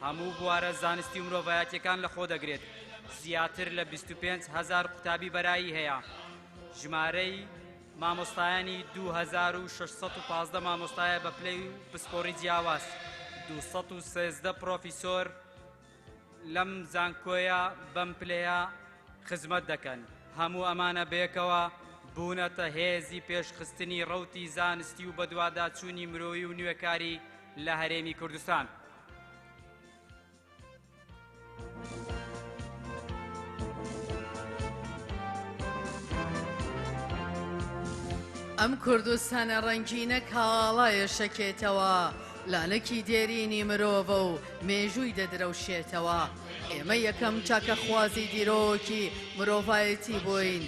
هەموو بوارە زانستی و مرۆڤایەتیەکان لەخۆ دەگرێت. زیاتر لە 25,000 قوتابی بەرایی هەیە. ژمارەی مامۆستایانی 2615 مامۆستایە بە پلەی و پسپۆڕی جیاواز. 213 پرۆفیسۆر لەم زانکۆیە بەم پلەیە خزمەت دەکەن. هەموو ئەمانە بەیەکەوە بوونەتە هێزی پێشخستنی ڕەوتی زانستی و بەدواداچوونی مرۆیی و نوێکاری لە هەرێمی کوردستان. ئەم کوردستانە ڕەنگینە کاڵایە شەکێتەوە، لانەکی دێرینی مرۆڤە و مێژووی دەدرەوشێتەوە. ئێمە یەکەم چاکە خوازی دیرۆکی مرۆڤایەتی بووین.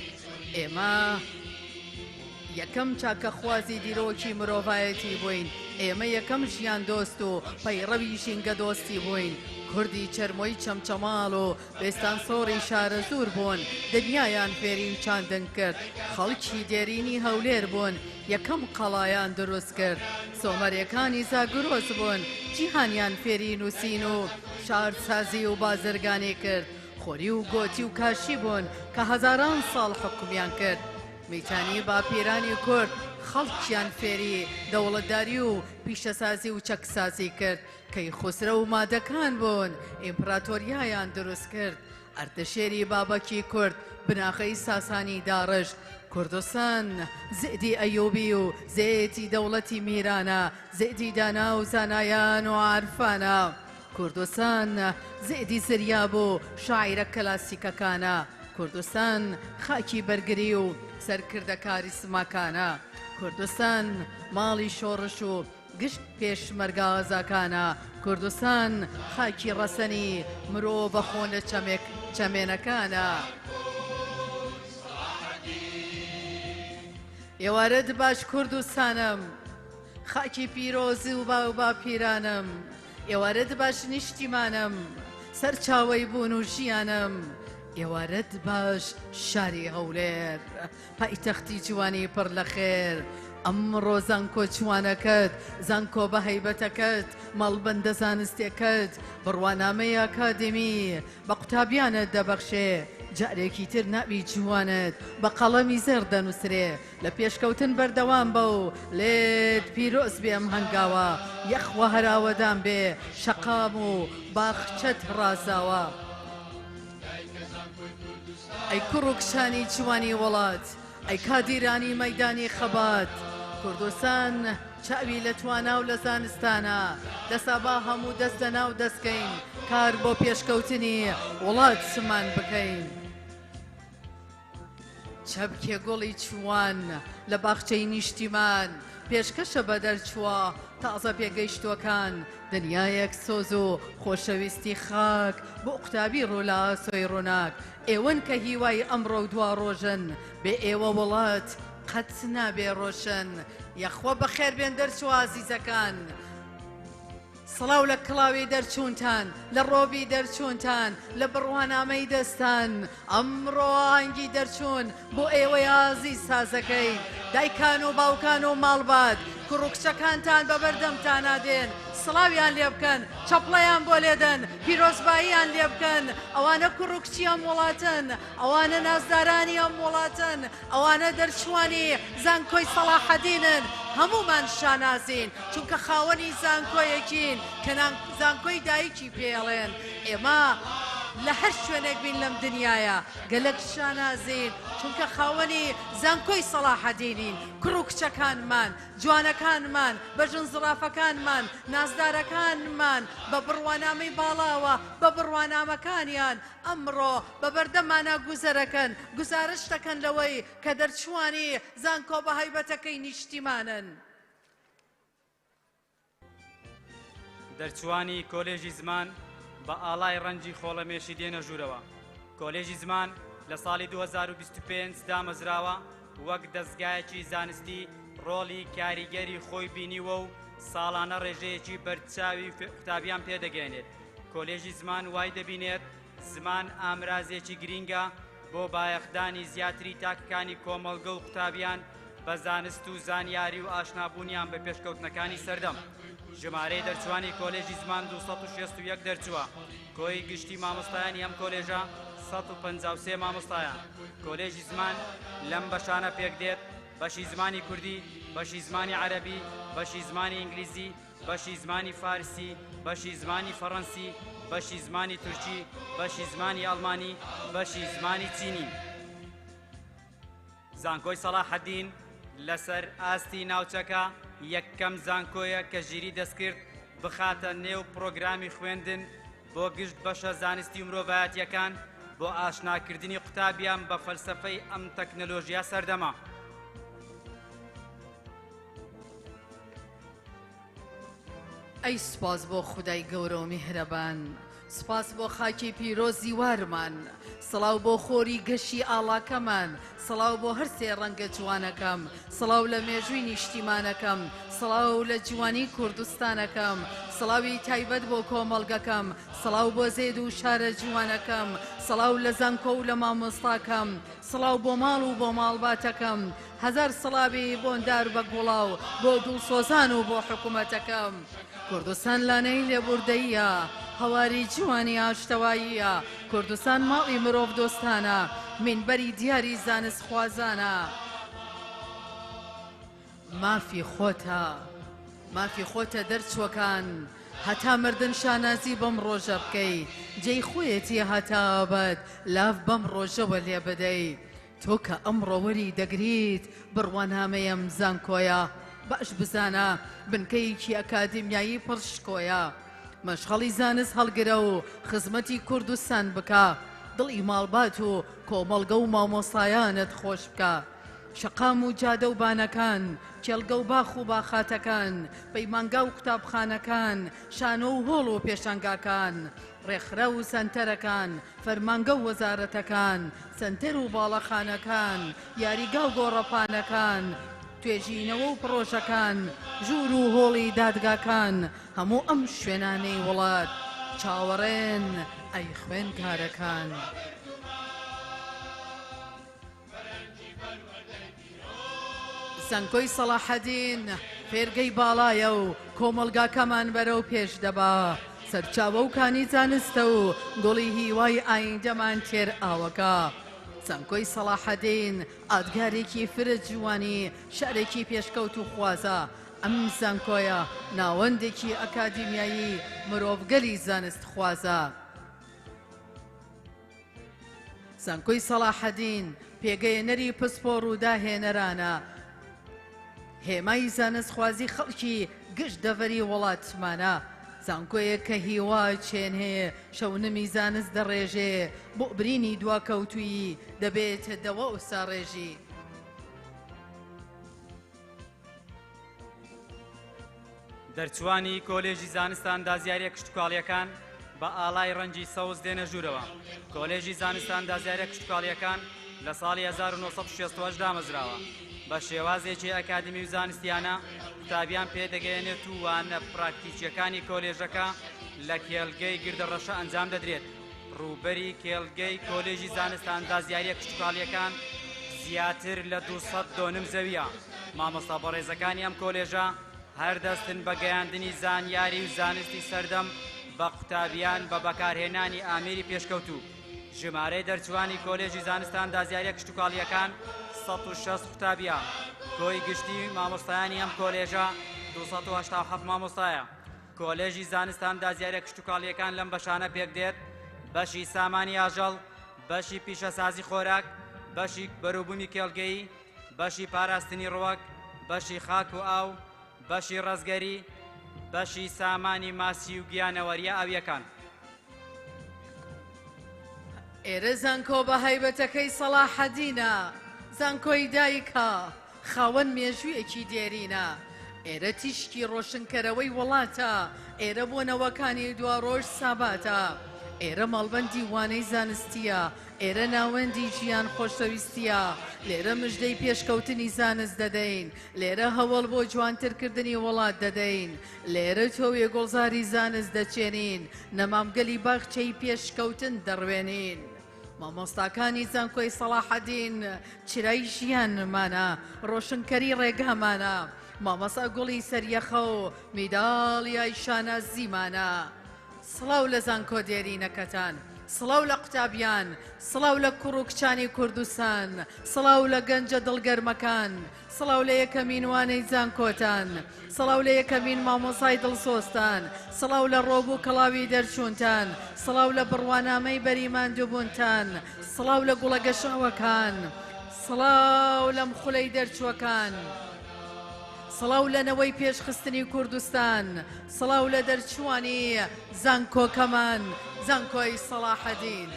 ئێمە یەکەم چاکە خوازی دیرۆکی مرۆڤایەتی بووین. ئێمە یەکەم ژیان دۆست و پەیڕەوی ژینگە دۆستی بووین. کوردی چەرمۆی چەمچەماڵ و بێستان سۆڕی شارە زور بوون، دنیایان فێرین چاندن کرد. خەڵکی دێرینی هەولێر بوون، یەکەم قەڵایان دروست کرد. سۆمەرەکانی زاگرۆز بوون، جیهانیان فێری نووسین و شارسازی و بازرگانی کرد. خۆری و گۆتی و کاشی بوون کە هەزاران ساڵ حکومیان کرد. مەیتانی باپیرانی کورد خەڵکیان فێری دەوڵەتداری و پیشەسازی و چەکسازی کرد. کەی خوسرە و مادەکان بوون، ئیمپراتۆریایان دروست کرد. ئەردەشێری بابەکی کورد بناخەی ساسانی داڕشت. کوردستان زێدی ئەیوبی و زێتی دەوڵەتی میرانە، زێدی دانا و زانایان و عارفانە. کوردستان زێدی زریا بوو شاعیرە کلاسیکەکانە. کوردستان خاکی بەرگری و سەرکردەکاری سماکانە. کوردستان ماڵی شۆڕش و گشت پێشمەرگە ئازاکانە. کوردستان خاکی ڕەسەنی مرۆڤ بە خۆنە چەمێنەکانە. ئێوارەت باش کوردستانم، خاکی پیرۆزی و با و باپیرانم. ئێوارەت باش نیشتیمانم، سەرچاوەی بوون و ژیانم. ئێوارەت باش شاری هەولێر، پایتەختی جوانی پڕ لە خێر. ئەمڕۆ زانکۆ جوانەکەت، زانکۆ بە هەیبەتەکەت، مەڵبەندە زانستیەکەت، بڕوانامەی ئاکادمی بە قوتابیانت دەبەخشێ. جارێکی تر ناوی جوانت بە قەڵەمی زێر دەنووسرێ. لە پێشکەوتن بەردەوام بە و لێت پیرۆز بێم هەنگاوە. یەخوە هەراوەدان بێ شەقام و باخچەت ڕازاوە. ئەی کوڕ و کشانی جوانی وڵات، ئەی کادیرانی مەیدانی خەبات. کوردستان چاوی لە توانا و لە زانستانە، دەسا با هەموو دەست لە ناو دەستکەین، کار بۆ پێشکەوتنی وڵات سمان بکەین. چەبکێ گوڵی چوان لە باخچەی نیشتیمان، پێشکەشە بە دەرچووە تازە پێگەیشتوەکان. دنیایەک سۆز و خۆشەویستی خاک بۆ قوتابی ڕوولا ئاسۆی ڕووناک. ئێوەن کە هیوای ئەمڕۆ و دوا ڕۆژن، بێ ئێوە وڵات قەت نابێ ڕۆشن. یەخوە بەخێر بێن دەرچوو ئازیزەکان. سڵاو لە کڵاوی دەرچوونتان، لە ڕۆبی دەرچوونتان، لە بڕوانامەی دەستان. ئەمڕۆ ئاهەنگی دەرچوون بۆ ئێوەی ئازیز سازەکەی. دایکان و باوکان و ماڵبات، کوڕ و کچەکانتان بەبەردەمتان نادێن. سڵاویان لێ بکەن، چەپڵەیان بۆ لێدەن، پیرۆزباییان لێ بکەن. ئەوانە کوڕ و کچی ئەم وڵاتن، ئەوانە نازدارانی ئەم وڵاتن، ئەوانە دەرچوانی زانکۆی سەلاحەدینن. هەمومان شانازین چونکە خاوەنی زانکۆیەکین کە زانکۆی دایکی پێڵێن. ئێمە لە هەر شوێنێک بین لەم دنیاە گەلک شانازین چونکە خاوەنی زانکۆی سەلاحەدینین. کوڕ و کچەکانمان، جوانەکانمان، بەژن زڕافەکانمان، نازدارەکانمان بە بڕوانامەی باڵاوە بە بڕوانامەکانیان ئەمڕۆ بە بەردەمانە گوزەرەکەن، گزارش دەکەن لەوەی کە دەرچوانی زانکۆ بە هەیبەتەکەی نیشتیمانن. دەرچوانی کۆلێژی زمان بە ئاڵای ڕەنجی خۆڵەمێشی دێنە ژوورەوە. کۆلێژی زمان لە ساڵی 2025 دامەزراوە وەک دەستگایەکی زانستی ڕۆڵی کاریگەری خۆی بینیوە و ساڵانە ڕێژەیەکی بەرچاوی قوتابیان پێدەگەێنێت. کۆلێژی زمان وای دەبینێت زمان ئامرازێکی گرینگە بۆ بایەخدانی زیاتری تاکەکانی کۆمەڵگە و قوتابیان بە زانست و زانیاری و ئاشنابوونیان بە پێشکەوتنەکانی سەردەم. ژمارەی دەرچوانی کۆلێژی زمان 261 دەرچووە. کۆی گشتی مامۆستایانی ئەم کۆلێژە 153 مامۆستایە. کۆلێژی زمان لەم بەشانە پێک دێت: بەشی زمانی کوردی، بەشی زمانی عەرەبی، بەشی زمانی ئینگلیزی، بەشی زمانی فارسی، بەشی زمانی فەڕەنسی، بەشی زمانی تورکی، بەشی زمانی ئەڵمانی، بەشی زمانی چینی. زانکۆی سەلاحەدین لەسەر ئاستی ناوچەکە یەکەم زانکۆیە کە ژیری دەستکرد بخاتە نێو پرۆگرامی خوێندن بۆ گشت بەشە زانستی و مرۆڤایەتیەکان بۆ ئاشناکردنی قوتابیان بە فەلسەفەی ئەم تەکنەلۆژیا سەردەما. ئەی سوپاس بۆ خودای گەورە و میهرەبان، سپاس بۆ خاکی پیرۆزی وارمان، سڵاو بۆ خۆری گەشی ئاڵاکەمان، سڵاو بۆ هەر سێ ڕەنگە جوانەکەم، سڵاو لە مێژووی نیشتیمانەکەم، سڵاو لە جوانی کوردستانەکەم، سڵاوی تایبەت بۆ کۆمەڵگەکەم، سڵاو بۆ زێد و شارە جوانەکەم، سڵاو لە زانکۆ و لە مامۆستاکەم، سڵاو بۆ ماڵ و بۆ ماڵباتەکەم، هەزار سڵاوی بۆندار بە گوڵاو بۆ دڵسۆزان و بۆ حکوومەتەکەم. کوردستان لانەی لێبوردەیە، هەواری جوانی ئاشتەواییە، کوردستان ماڵی مرۆڤ دۆستانە، مینبەری دیاری زانست خوازانە. مافی خۆتە، مافی خۆتە دەرچوەکان، هەتا مردن شانازی بەم ڕۆژە بکەی، جێی خۆیەتی هەتا ئابەد لاف بەم ڕۆژەوە لێ بدەی. تۆ کە ئەمڕۆ وەری دەگریت بڕوانامەیەم زانکۆیە، باش بزانە بنکەیەکی ئەکادیمیایی پڕشکۆیە، مەشغەڵی زانست هەڵگرە و خزمەتی کوردستان بکە، دڵی ماڵبات و کۆمەڵگە و مامۆستایانت خۆش بکە. شەقام و جادە و بانەکان، کێڵگە و باخ و باخاتەکان، پەیمانگا و قوتابخانەکان، شانۆ و هۆڵ و پێشانگاکان، ڕێکخرا و سەنتەرەکان، فەرمانگە و وەزارەتەکان، سەنتەر و باڵەخانەکان، یاریگا و گۆڕەپانەکان، توێژینەوە و پرۆژەکان، ژوور و هۆڵی دادگاکان، هەموو ئەم شوێنانەی وڵات چاوەڕێن ئەی خوێندکارەکان. زانکۆی سەلاحەدین فێرگەی باڵایە و کۆمەڵگاکەمان بەرەو پێش دەبا، سەرچاوە و کانی زانستە و گوڵی هیوای ئایندەمان تێر ئاوەکە. زانکۆی سەلاحەدین ئادگارێکی فرە جوانی، شارێکی پێشکەوت و خوازە. ئەم زانکۆیە ناوەندێکی ئەکادیمیایی مرۆڤگەلی زانست خوازە. زانکۆی سەلاحەدین پێگەیەنەری پسپۆڕ و داهێنەرانە، هێمای زانست خوازی خەڵکی گشت دەڤەری وڵاتمانە. زانکۆیە کە هیوا چێنهەیە شەونمی زانست دەڕێژێ، بۆ برینی دواکەوتویی دەبێت دەوە و ساڕێژی. دەرچوانی کۆلێژی زانستان دازیاریە کشتتوکاڵیەکان بە ئاڵای ڕەنجی سەوز دێنە ژوورەوە. کۆلێژی زانستان دازیاریە کشتتوکاڵیەکان لە ساڵی 1960 دامەزراوە. بە شێوازێکی ئەکادمی و زانستیانە قوتابیان پێدەگەیەنێت و وانە پراکتیکیەکانی کۆلێژەکە لە کێڵگەی گردەڕەشە ئەنجام دەدرێت. ڕووبەری کێڵگەی کۆلێژی زانستان دازیاریە کشتتوکاڵیەکان زیاتر لە 200 دۆنم زەویە. مامۆستا بەڕێزەکانی ئەم کۆلێژە هەردەستن بە گەیاندنی زانیاری و زانستی سەردەم بە قوتابیان بە بەکارهێنانی ئامێری پێشکەوتوو. ژمارەی دەرچوانی کۆلێژی زانستان دازیاریە کشتتوکاڵیەکان 160 قوتابیە. کۆی گشتی مامۆستایانی ئەم کۆلێژە 287 مامۆستایە. کۆلێژی زانستان دازیاریە کشتتوکاڵیەکان لەم بەشانە پێک دێت: بەشی سامانی ئاژەڵ، بەشی پیشەسازی خۆراک، بەشی بەرووبوومی کێڵگەیی، بەشی پاراستنی ڕووەک، بەشی خاک و ئاو، بەشی ڕەزگەری، بەشی سامانی ماسی و گیانەوەریە ئاویەکان. ئێرە زانکۆ بە هایبەتەکەی سەلاحەدینە، زانکۆی دایکە، خاوەن مێژوویەکی دێرینە. ئێرە تیشکی ڕۆشنکەرەوەی وڵاتە، ئێرە بۆنەوەکانی دواڕۆژ ساباتە، ئێرە مەڵبەندی وانەی زانستیە، ئێرە ناوەندی ژیان خۆشەویستیە، لێرە مژدەی پێشکەوتنی زانست دەدەین، لێرە هەوڵ بۆ جوانترکردنی وڵات دەدەین، لێرە تۆوێ گۆڵزاری زانست دەچێنین، نەمامگەلی باخچەی پێشکەوتن دەڕوێنین. مامۆستاکانی زانکۆی سەلاحەدین چرای ژیانمانە، ڕۆشنکەری ڕێگامانە، مامەسا گوڵی سەریەخە و میداڵیای شانە زیمانە سڵاو لە زانکۆ دێرینەکەتان سڵاو لە قوتابیان سڵاو لە کوڕ و کچانی کوردستان سڵاو لە گەنجە دڵگەرمەکان سڵاو لە یەکەمین وانەی زانکۆتان سڵاو لە یەکەمین مامۆسای دڵسۆستان سڵاو لە ڕۆبوو کەڵاوی دەرچوونتان سڵاو لە بڕوانامەی بەریمان دووبوونتان سڵاو لە گوڵە گەشەوەکان سڵاو لە مخولەی دەرچووەکان سڵاو لەنەوەی پێشخستنی کوردستان سڵاو لە دەرچوانی زانکۆکەمان زانکۆی سەلاحەدین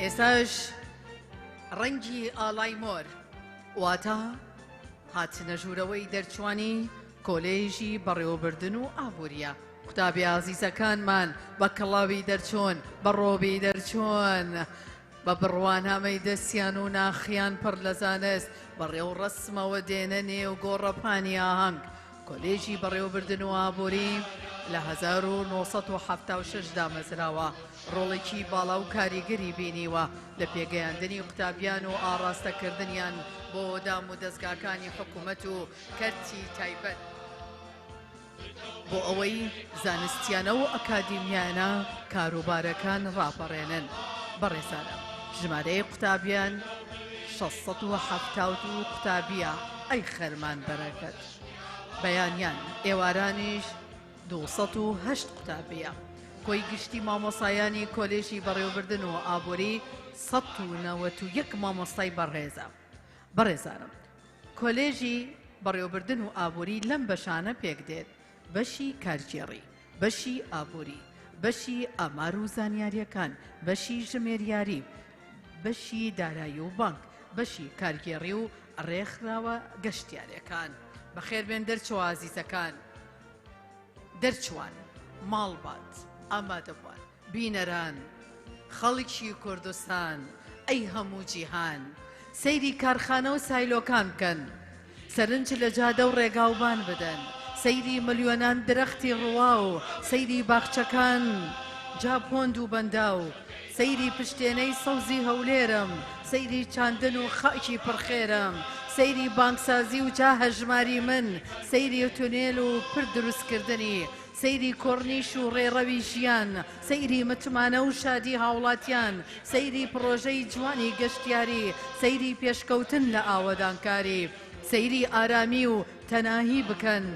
ئێستاش ڕەنگی ئاڵای مۆر واتە هاتنە ژوورەوەی دەرچوانی کۆلێژی بەڕێوەبردن و ئابوووریە قوتابی عزیزەکانمان بە کەڵاوی دەرچۆن بە ڕۆبی دەرچۆن بە بڕوانامەی دەستیان و ناخیان پڕ لە زانست بەڕێو ڕسمەوە دێنە نێو گۆڕەپانی ئاهەنگ کۆلێژی بەڕێوەبردن و ئابووری لە 1976 دامەزراوە ڕۆڵێکی باڵا و کاریگەری بینیوە لە پێگەیاندنی قوتابیان و ئاڕاستەکردنیان بۆ دام و دەستگاکانی حکوومەت و کەرتی تایبەت بۆ ئەوەی زانستیانە و ئەکادیمیانە کاروبارەکان ڕاپەڕێنن بەڕێزانە ژمارەی قوتابیان 672 قوتابیە ئەی خەرمان بەرەکەت بەیانیان ئێوارانیش 208 قوتابیە کۆی گشتی مامۆسایانی کۆلێژی بەڕێوەبردن و ئابووری 191 مامۆستای بەڕێزە بەڕێزانم کۆلێژی بەڕێوەبردن و ئابووری لەم بەشانە پێک دێت بەشی کارگێڕی بەشی ئابووری بەشی ئامار و زانیاریەکان بەشی ژمێریاری بەشی دارایی و بانک بەشی کارگێڕی و ڕێکخراوە گەشتیارەکان بەخێربێن دەرچوە ئازیزەکان دەرچوان ماڵبات ئامادەبوان بینەران خەڵکی کوردستان ئەی هەموو جیهان سەیری کارخانە و سایلۆکان بکەن سەرنج لە جادە و ڕێگاوبان بدەن سەیری ملیۆنان درەختی ڕوا و سەیری باخچەکان جا پۆند و بەندا و سەیری پشتێنەی سەوزی هەولێرم سەیری چاندن و خاکی پڕخێرم سەیری بانکسازی و جا هەژماری من سەیری تونێل و پر دروستکردنی سەیری کۆڕنیش و ڕێڕەوی ژیان سەیری متمانە و شادی هاوڵاتیان سەیری پرۆژەی جوانی گەشتیاری سەیری پێشکەوتن لە ئاوەدانکاری سەیری ئارامی و تەناهی بکەن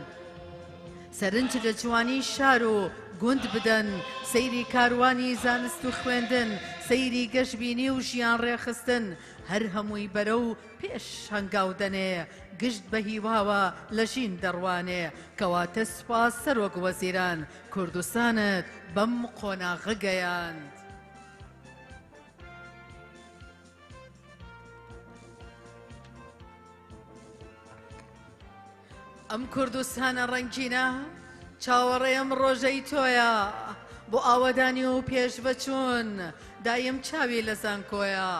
سەرنج لە جوانی شار و گوند بدەن سەیری کاروانی زانست و خوێندن سەیری گەشتبینی و ژیان ڕێخستن هەر هەمووی بەرە و پێش هەنگاو دەنێ گشت بە هیواوە لە ژین دەڕوانێ کەواتە سوپاس سەرۆک وەزیران کوردستانت بەم قۆناغە گەیاند ئەم کوردستانە ڕەنگینە چاوەڕێم ڕۆژەی تۆیە بۆ ئاوەدانی و پێش بەچوون دایم چاوی لە زانکۆیە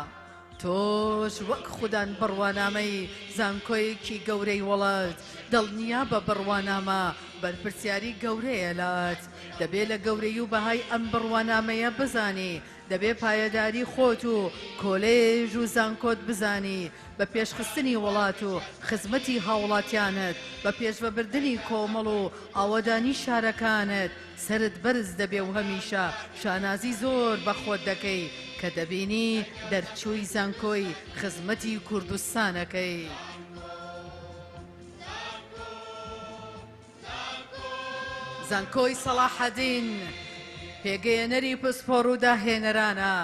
تۆش وەک خودان بڕوانامەی زانکۆیەکی گەورەی وڵات دڵنیا بە بڕوانامە بەرپرسیاری گەورەیە لات دەبێت لە گەورەی و بەهای ئەم بڕوانامەیە بزانی دەبێ پایەداری خۆت و کۆلێژ و زانکۆت بزانی بە پێشخستنی وڵات و خزمەتی هاوڵاتیانت بە پێشبەبردنی کۆمەڵ و ئاوەدانی شارەکانت سرت بەرز دەبێ و هەمیشە شانازی زۆر بە خۆت دەکەی کە دەبینی دەرچووی زانکۆی خزمەتی کوردستانەکەی زانکۆی سەلاحەدین پێگەیەنەری پسپۆڕ و داهێنەرانە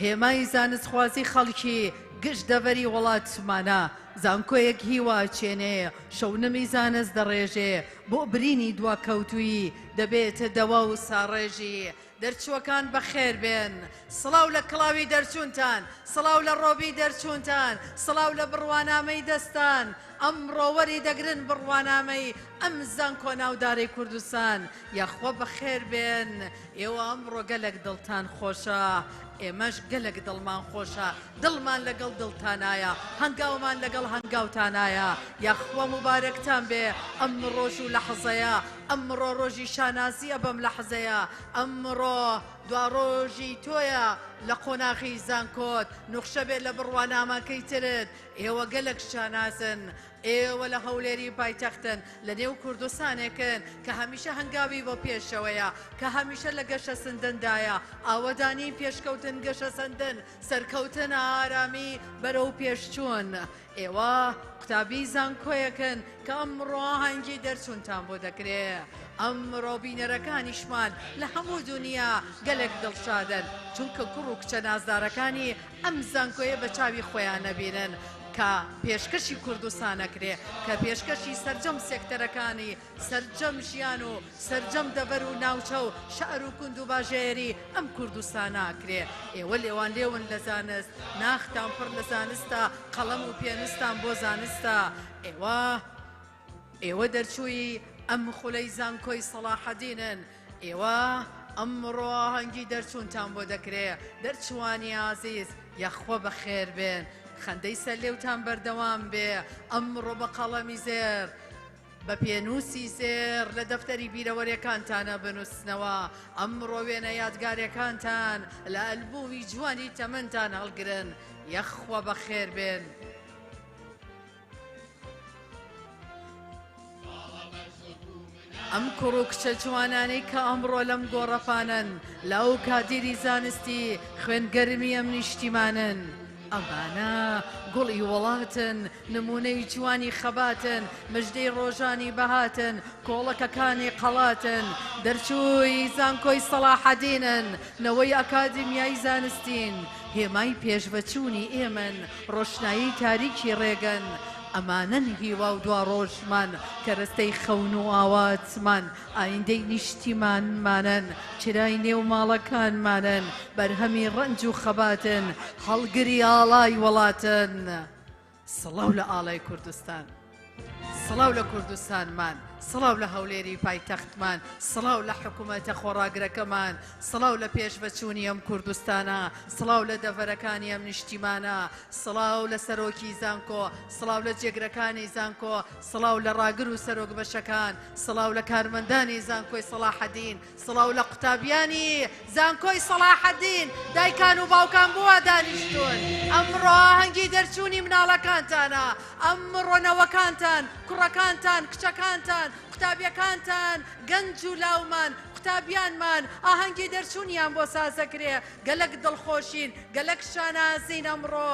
هێمای زانستخوازی خەڵکی گشت دەڤەری وڵاتمانە زانکۆیەک هیواچێنێ شەونەمی زانست دەڕێژێ بۆ برینی دواکەوتووی دەبێتە دەوا و ساڕێژی دەرچووەکان بەخێر بێن سڵاو لە کڵاوی دەرچوونتان سڵاو لە ڕۆبی دەرچوونتان سڵاو لە بڕوانامەی دەستان ئەم ڕۆوەری دەگرن بڕوانامەی ئەم زانکۆ ناودارەی کوردستان یاخوا بەخێر بێن ئێوە ئەمڕۆ گەلێک دڵتان خۆشە ئێمەش گەلێک دڵمان خۆشە دڵمان لەگەڵ دڵتانایە هەنگاومان لەگەڵ هەنگاوتانایە یاخوا مبارەکتان بێ ئەم ڕۆژ و لەحەزەیە ئەمڕۆ ڕۆژی شانازیە بەم لەحزەیە ئەمڕۆ دوا ڕۆژی تۆیە لە قۆناغی زانکۆت نوخشە بێت لە بڕوانامەکەی ترت ئێوە گەلێک شانازن ئێوە لە هەولێری پایتەختن لە نێو کوردستانێکن کە هەمیشە هەنگاوی بۆ پێشەوەیە کە هەمیشە لە گەشە سندندایە ئاوەدانی پێشکەوتن گەشە سندن سەرکەوتن ئارامی بەرەو پێشچوون ئێوە قوتابی زانکۆیەکن کە ئەمڕۆ هەنگی دەرچوونتان بۆ دەکرێت ئەمڕۆ بینەرەکانیشمان لە هەموو دنیا گەلێک دڵشادن چونکە کوڕ و کچە نازدارەکانی ئەم زانکۆیە بە چاوی خۆیان نەبینن کە پێشکەشی کوردستانەکرێ کە پێشکەشی سەرجەم سێکتەرەکانی سەرجەم ژیان و سەرجەم دەبەر و ناوچە و شەعر و کند و باژێری ئەم کوردستاناکرێ ئێوە لێوان لێون لە زانست ناختان پڕ لە زانستە قەڵەم و پێنووسان بۆ زانستە ئێوە دەرچووی ئەم خولەی زانکۆی سەلاحەدینن ئێوە ئەمڕۆ هەنگی دەرچوونتان بۆ دەکرێ دەرچوانی ئازیز یەخۆ بەخێر بێن خەندەی سەر لێوتان بەردەوام بێ ئەمڕۆ بە قەڵەمی زێر بە پێنووسی زێر لە دەفتەری بیرەوەریەکانتانە بنووسنەوە ئەمڕۆ وێنە یادگارەکانتان لە ئەلبومی جوانی تەمەندان هەڵگرن یەخۆ بەخێر بێن ئەم کوڕ و کچە جوانانەی کە ئەمڕۆ لەم گۆڕەپانن لەو کادیری زانستی خوێنگەرمی ئەم نیشتیمانن ئەمانە گوڵی وڵاتن نمونەی جوانی خەباتن مژدەی ڕۆژانی بەهاتن کۆڵەکەکانی قەڵاتن دەرچووی زانکۆی سەلاحەدینن نەوەی ئەکادمیای زانستین هێمای پێشبەچوونی ئێمن ڕۆشنایی تاریکی ڕێگەن ئەمانەن هیوا و دوا ڕۆژمان کە ڕستەی خەون و ئاواتمان ئایندەی نیشتیمانمانن چرای نێو ماڵەکانمانن بەرهەمی ڕەنج و خەباتن هەڵگری ئاڵای وڵاتن سڵاو لە ئاڵای کوردستان سڵاو لە کوردستانمان سڵاو لە هەولێری پایتەختمان سڵاو لە حکوومەتە خۆڕاگرەکەمان سڵاو لە پێشبەچوونی ئەم کوردستانە سڵاو لە دەڤەرەکانی ئەم نیشتیمانە سڵاو لە سەرۆکی زانکۆ سڵاو لە جێگرەکانی زانکۆ سڵاو لە ڕاگر و سەرۆک بەشەکان سڵاو لە کارمەندانی زانکۆی سەلاحەدین سڵاو لە قوتابیانی زانکۆی سەلاحەدین دایکان و باوکان بووە دانیشتون ئەمڕۆ هەنگی دەرچوونی مناڵەکانتانە ئەمڕۆ نەوەکانتان کوڕەکانتان کچەکانتان قوتابیەکانتان گەنج و لاومان قوتابیانمان ئاهەنگی دەرچوونیان بۆ سازەکرێ گەلک دڵخۆشین گەلک شانازین ئەمڕۆ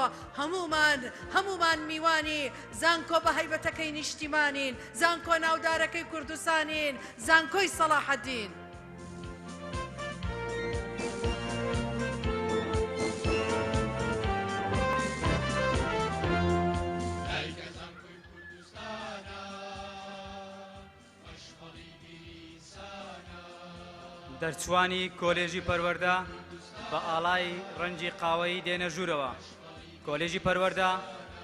هەمومان میوانی زانکۆ بە هەیبەتەکەی نیشتیمانین زانکۆ ناودارەکەی کوردستانین زانکۆی سەلاحەدین دەرچوانی کۆلێژی پەروەردە بە ئاڵای ڕەنجی قاوەیی دێنە ژوورەوە کۆلێژی پەروەردە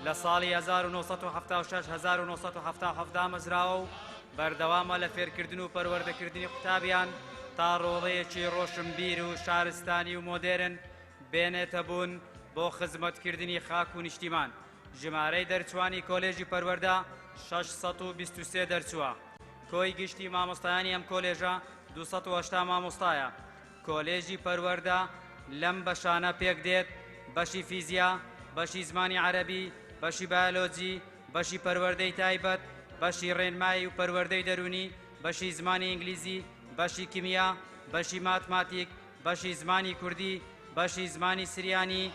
لە ساڵی 1976 مەزراوە و بەردەوامە لە فێرکردن و پەروەردەکردنی قوتابیان تا ڕۆڵەیەکی ڕۆشنبیر و شارستانی و مۆدێرن بێنێتە بوون بۆ خزمەتکردنی خاک و نیشتیمان ژمارەی دەرچوانی کۆلێژی پەروەردە 623 دەرچووە کۆی گشتی مامۆستایانی ئەم کۆلێژە 280 مامۆستایە کۆلێژی پەروەردە لەم بەشانە پێک دێت بەشی فیزیا بەشی زمانی عەرەبی بەشی بایۆلۆجی بەشی پەروەردەی تایبەت بەشی ڕێنمایی و پەروەردەی دەرونی بەشی زمانی ئینگلیزی بەشی کیمیا بەشی ماتماتیک بەشی زمانی کوردی بەشی زمانی سریانی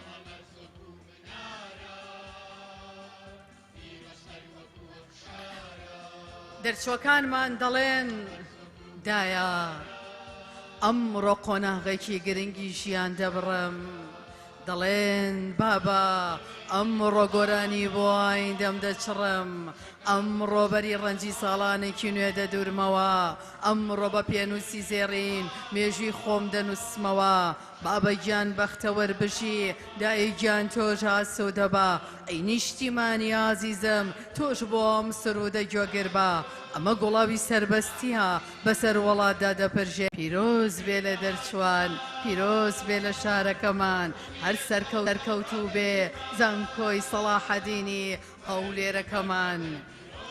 دەرچوەکانمان دەڵێن دایە ئەمڕۆ قۆناغێکی گرنگی ژیان دەبڕم دەڵێن بابا ئەمڕۆ گۆرانی بۆ ئایندەم دەچڕم ئەمڕۆ بەری ڕەنجی ساڵانێکی نوێ دەدورمەوە ئەمڕۆ بە پێنووسی زێڕین مێژوی خۆم دەنووسمەوە بابە گیان بەختەوەر بژی دایی گیان تۆش هاسە و دەبا ئەی نیشتیمانی ئازیزم تۆش بۆ ئەم سرودە گوێگر بە ئەمە گوڵاوی سربەستیە بەسەر وڵاتدا دەپەرژێ پیرۆز بێ لە دەرچوان پیرۆز بێ لە شارەکەمان هەر سەرکەوتوو بێ زانکۆی سەلاحەدینی هەولێرەکەمان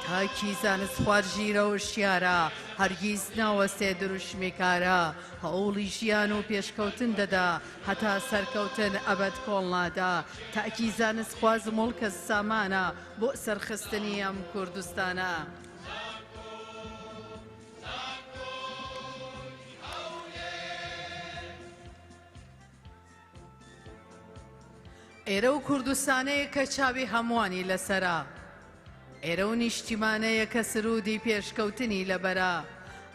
تاکی زانست خوار ژیرە و شیارە هەرگیز ناوەستێ دروشمی کارە هەوڵی ژیان و پێشکەوتن دەدا هەتا سەرکەوتن ئەبەد کۆڵ نادا تاکی زانست خواز مڵکە سامانە بۆ سەرخستنی ئەم کوردستانە ئێرە و کوردستانەیە کە چاوی هەمووانی لەسەرا ئێرە و نیشتیمانەیە کە سرودی پێشکەوتنی لەبەرە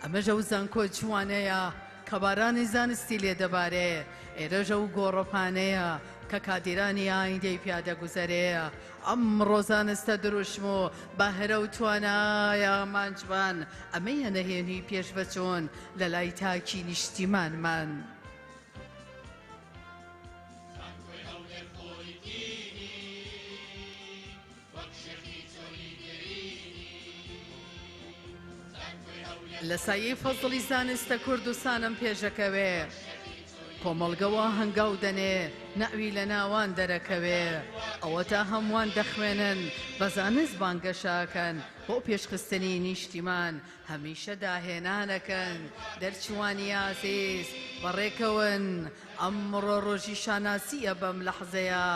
ئەمەژە و زانکۆ جوانەیە کە بارانی زانستی لێ دەبارێ ئێرەژە و گۆڕۆپانەیە کە کادیرانی ئایندەی پیادەگوزەرەیە ئەمڕۆ زانستە دروشم و باهرە و توانایە مانجبان ئەمەیە نەهێنی پێش بەچۆن لە لای تاکی نیشتیمانمان لە سایەی فەزڵی زانستە کوردستانم پێشەکەوێ کۆمەڵگەوە هەنگاو دەنێ ناوی لە ناوان دەرەکەوێ ئەوە تا هەمووان دەخوێنن بە زانست بانگەشاکەن بۆ پێشخستنی نیشتیمان هەمیشە داهێنانەکەن دەرچوانی ئازیز بەڕێکەون ئەمڕۆ ڕۆژی شاناسیە بەم لەحزەیە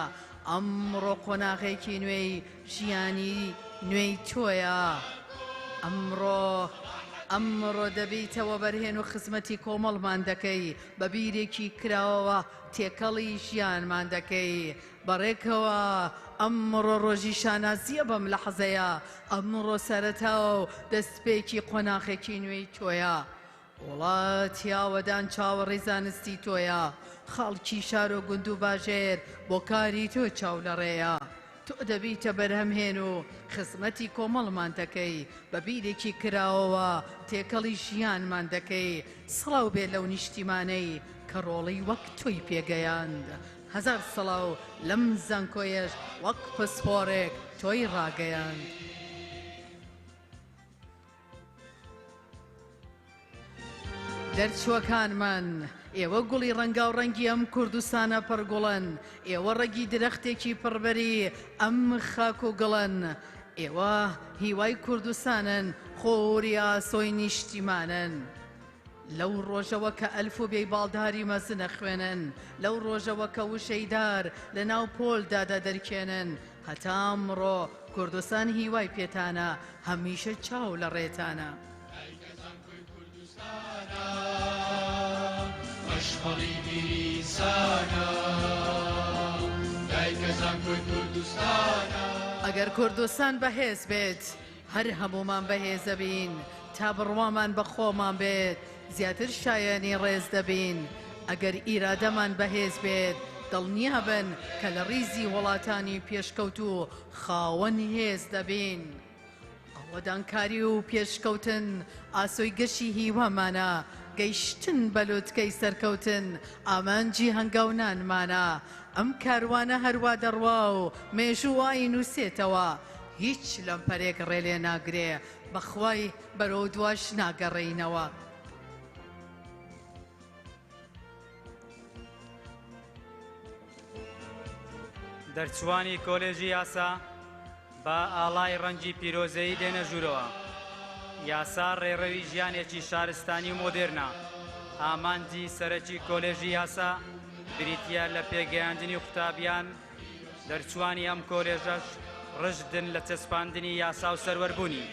ئەمڕۆ قۆناغێکی نوێی ژیانی نوێی تۆیە ئەمڕۆ دەبیتەوە بەرهێن و خزمەتی کۆمەڵمان دەکەی بە بیرێکی کراوەوە تێکەڵی ژیانمان دەکەی بەڕێکەوە ئەمڕۆ ڕۆژی شانازیە بەم لەحزەیە ئەمڕۆ سەرەتاوە و دەستپێکی قۆناغێکی نوێی تۆیە وڵاتی ئاوەدان چاوەڕێی زانستی تۆیە خەڵکی شار و گوند و باژێر بۆ کاری تۆ چاو لەڕێیە تۆ دەبیتە بەرهەمهێن و خزمەتی کۆمەڵمان دەکەی بە بیرێکی کراوەوە تێکەڵی ژیانمان دەکەی سڵاو بێ لەو نیشتیمانەی کە ڕۆڵی وەک تۆی پێگەیاند هەزار سڵاو لەم زانکۆیەش وەک پسپۆڕێک تۆی ڕاگەیاند دەرچووەکانمان ئێوە گوڵی ڕەنگا و ڕەنگی ئەم کوردستانە پڕگوڵن ئێوە ڕەگی درەختێکی پڕبەری ئەم خاک و گڵن ئێوە هیوای کوردستانن خۆوری ئاسۆی نیشتیمانن لەو ڕۆژەوە کە ئەلف و بێی باڵداری مەزنە خوێنن لەو ڕۆژەوە کە وشەیدار لە ناو پۆلدادا دەرکێنن هەتا ئەمڕۆ کوردستان هیوای پێتانە هەمیشە چاو لە ڕێتانە مەشغەڵی بیریسانە دایکە زانکۆی کوردستانە ئەگەر کوردستان بەهێز بێت هەر هەموومان بەهێزە بین تا بڕوامان بە خۆمان بێت زیاتر شایانی ڕێز دەبین ئەگەر ئیرادەمان بەهێز بێت دڵنیا بن کە لە ڕیزی وڵاتانی پێشکەوت و خاوەن هێز دەبین ئەوە دانکاری و پێشکەوتن ئاسۆی گەشی هیوامانە گەیشتن بەلووتکەی سەرکەوتن ئامانجی هەنگاونانمانە ئەم کاروانە هەروە دەڕوا و مێژووای نووسێتەوە هیچ لەم پەرێک ڕێلێ ناگرێ بەخوای بەرەو دواش ناگەڕێینەوە دەرچوانی کۆلێژی یاسا بە ئاڵای ڕەنگی پیرۆزەیی دێنە ژوورەوە یاسا ڕێڕەوی ژیانێکی شارستانی و مۆدێرنە ئامانجی سەرەکی کۆلێژی یاسا بریتە لە پێگەیاندنی قوتابیان دەرچوانی ئەم کۆلێژەش ڕژدن لە چەسپاندنی یاسا و سەروەربوونی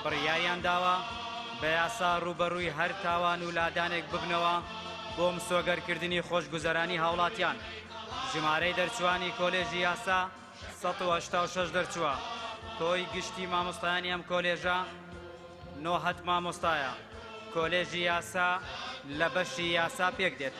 بڕیاریان داوە بە یاسا ڕوبەڕووی هەر تاوان و لادانێک ببنەوە بۆ مسۆگەرکردنی خۆشگوزەرانی هاوڵاتیان ژمارەی دەرچوانی کۆلێژی یاسا 186 دەرچووە تۆی گشتی مامۆستایانی ئەم کۆلێژە 9 مامۆستایە کۆلێژی یاسا لە بەشی یاسا پێک دێت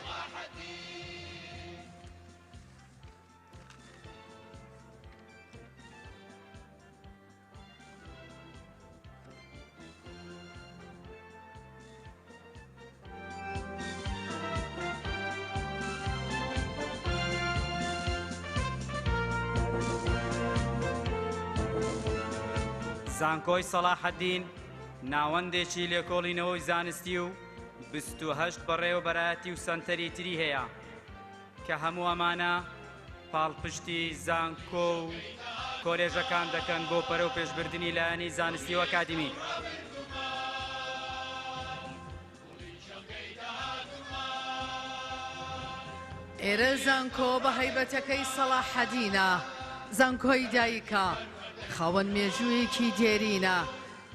زانکۆی سەلاحەدین ناوەندێکی لێکۆڵینەوەی زانستی و 28 بەڕێوەبەرایەتی و سەنتەری تری هەیە کە هەموو ئەمانە پاڵپشتی زانکۆ و کۆلێژەکان دەکەن بۆ پەرە و پێشبردننی لایەنی زانستی و ئەکادمی. ئێرە زانکۆ بە هەیبەتەکەی سەلاحەدینە، زانکۆی دایکە، خاوەن مێژوویەکی دێرینە،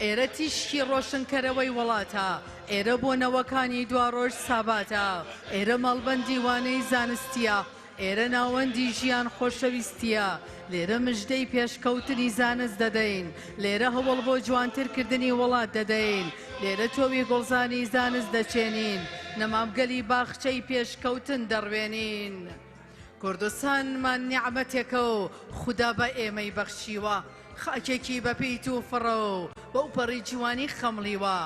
ئێرە تیشکی ڕۆشنکەرەوەی وڵاتە، ئێرە بۆنەوەکانی دواڕۆژ ساباتە، ئێرە مەڵبەندی وانەی زانستیە، ئێرە ناوەندی ژیان خۆشەویستیە، لێرە مژدەی پێشکەوتنی زانست دەدەین، لێرە هەوڵ بۆ جوانترکردنی وڵات دەدەین، لێرە تۆوی گوڵزانی زانست دەچێنین، نەمامگەلی باخچەی پێشکەوتن دەڕوێنین. کوردستانمان نیعمەتێکە و خودا بە ئێمەی بەخشیوە، خاکێکی بەپیت و فڕە و بەو پەڕی جوانی خەمڵیوە،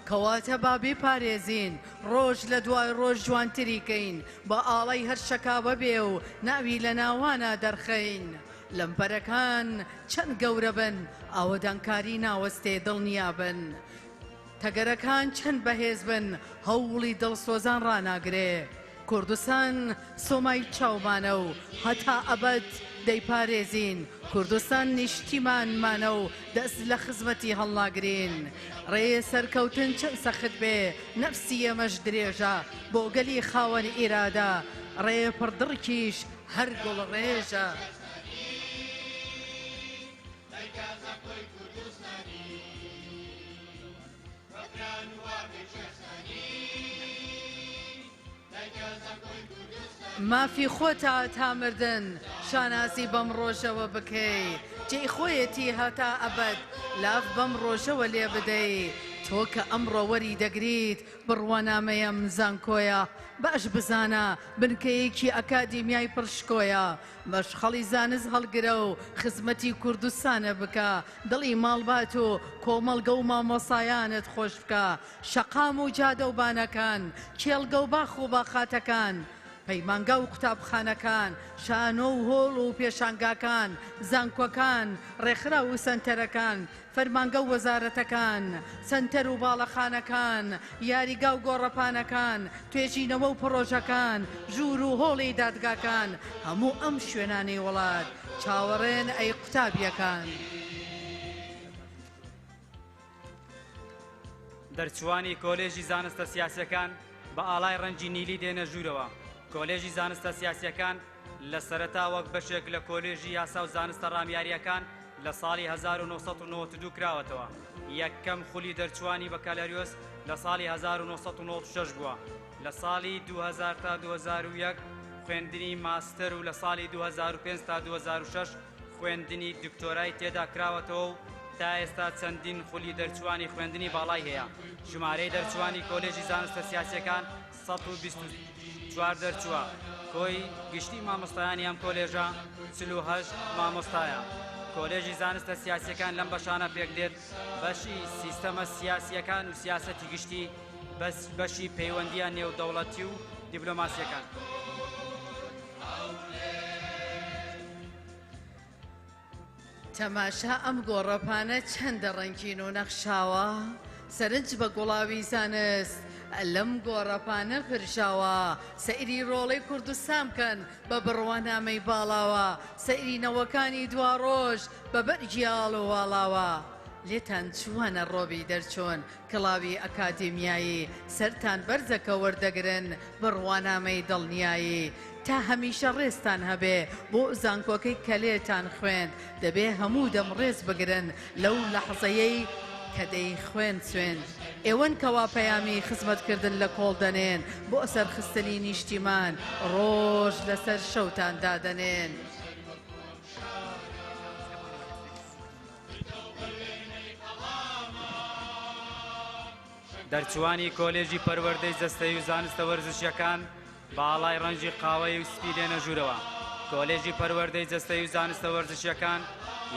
کەواتە با بێپارێزین، ڕۆژ لە دوای ڕۆژ جوانتریکەین، بە ئاڵای هەر شەکاوە بێ و ناوی لە ناوانە دەرخەین. لەمپەرەکان چەند گەورە بن، ئاوەدانکاری ناوەستێ دڵنیابن، تەگەرەکان چەند بەهێز بن، هەوڵی دڵسۆزان ڕاناگرێ. کوردستان سۆمای چاومانە و هەتا ئەبەد دەیپارێزین، کوردستان نیشتیمانمانە و دەست لە خزمەتی هەڵناگرین. ڕێ سەرکەوتن چەند سەخت بێ، نەفسی ئێمەش درێژە، بۆ گەلی خاوەن ئیرادە، ڕێ پڕدڕکیش هەر گوڵ ڕێژە. مافی خۆتە تا مردن، شانازی بەم ڕۆژەوە بکەی، جێی خۆیەتی هەتا ئەبەد، لاف بەم ڕۆژەوە لێ بدەی. تۆ کە ئەمڕۆ وەری دەگریت، بڕوانامەیەم زانکۆیە، باش بزانە بنکەیەکی ئەکادیمیای پڕشکۆیە، مەشخەڵی زانست هەڵگرە و خزمەتی کوردستانە بکە، دڵی ماڵبات و کۆمەڵگە و مامۆسایانت خۆش بکە، شەقام و جادە و بانەکان، کێڵگە و باخ و باخاتەکان، پەیمانگە و قوتابخانەکان، شانۆ و هۆڵ و پێشانگاکان، زانکۆکان، ڕێکخرا و سەنتەرەکان، فەرمانگە و وەزارەتەکان، سەنتەر و باڵەخانەکان، یاریگا و گۆڕەپانەکان، توێژینەوە و پڕۆژەکان، ژوور و هۆڵی دادگاکان، هەموو ئەم شوێنانەی وڵات چاوەڕێن ئەی قوتابیەکان. دەرچوانی کۆلێژی زانستە سیاسیەکان بە ئاڵای ڕەنگی نیلی دێنە ژوورەوە. کۆلێژی زانستە سیاسیەکان لە سەرەتا وەک بەشێک لە کۆلێژی یاسا و زانستە ڕامیاریەکان لە ساڵی 1992 کراوەتەوە. یەکەم خولی دەرچوانی بەکالەریۆس لە ساڵی 1996 بووە. لە ساڵی 2000 تا 2001 خوێندنی ماستەر و لە ساڵی 2005 تا 2006 خوێندنی دکتۆرای تێدا کراوەتەوە و تا ئێستا چەندین خولی دەرچوانی خوێندنی باڵای هەیە. ژمارەی دەرچوانی کۆلێژی زانستە سیاسیەکان 124 دەرچووە. کۆی گشتی مامۆستایانی ئەم کۆلێژە 48 مامۆستایە. کۆلێژی زانستە سیاسیەکان لەم بەشانە پێک دێت بەشی سیستەمە سیاسیەکان و سیاسەتی گشتی، بەشی پەیوەندیە نێودەوڵەتی و دیبلۆماسیەکان. تەماشا ئەم گۆڕەپانە چەندە ڕەنگین و نەخشاوە، سەرنج بە گوڵاوی زانست لەم گۆڕەپانە پرژاوە. سەیری ڕۆڵەی کوردستان بکەن بە بڕوانامەی باڵاوە، سەیرینەوەکانی دوا ڕۆژ بە بەرگیاڵ و واڵاوە. لێتان چوانە ڕۆبی دەرچۆن کڵاوی ئەکادیمیایی، سەرتان بەرزەکە وەردەگرن بڕوانامەی دڵنیایی. تا هەمیشە ڕێستان هەبێ بۆ زانکۆکەی کە لێتان خوێند، دەبێ هەموو دەم ڕێز بگرن لەو لەحزەیەی کە دەی خوێن سوێند. ئێوەن کەوا پەیامی خزمەتکردن لە کۆڵ دەنێن بۆ سەرخستنی نیشتیمان، ڕۆژ لەسەر شەوتان دادەنێن. دەرچوانی کۆلێژی پەروەردەی جەستەیی و زانستە وەرزشیەکان باڵای ڕەنگی قاوەی و سپی دێنە ژوورەوە. کۆلێژی پەروەردەی جەستەیی و زانستە وەرزشیەکان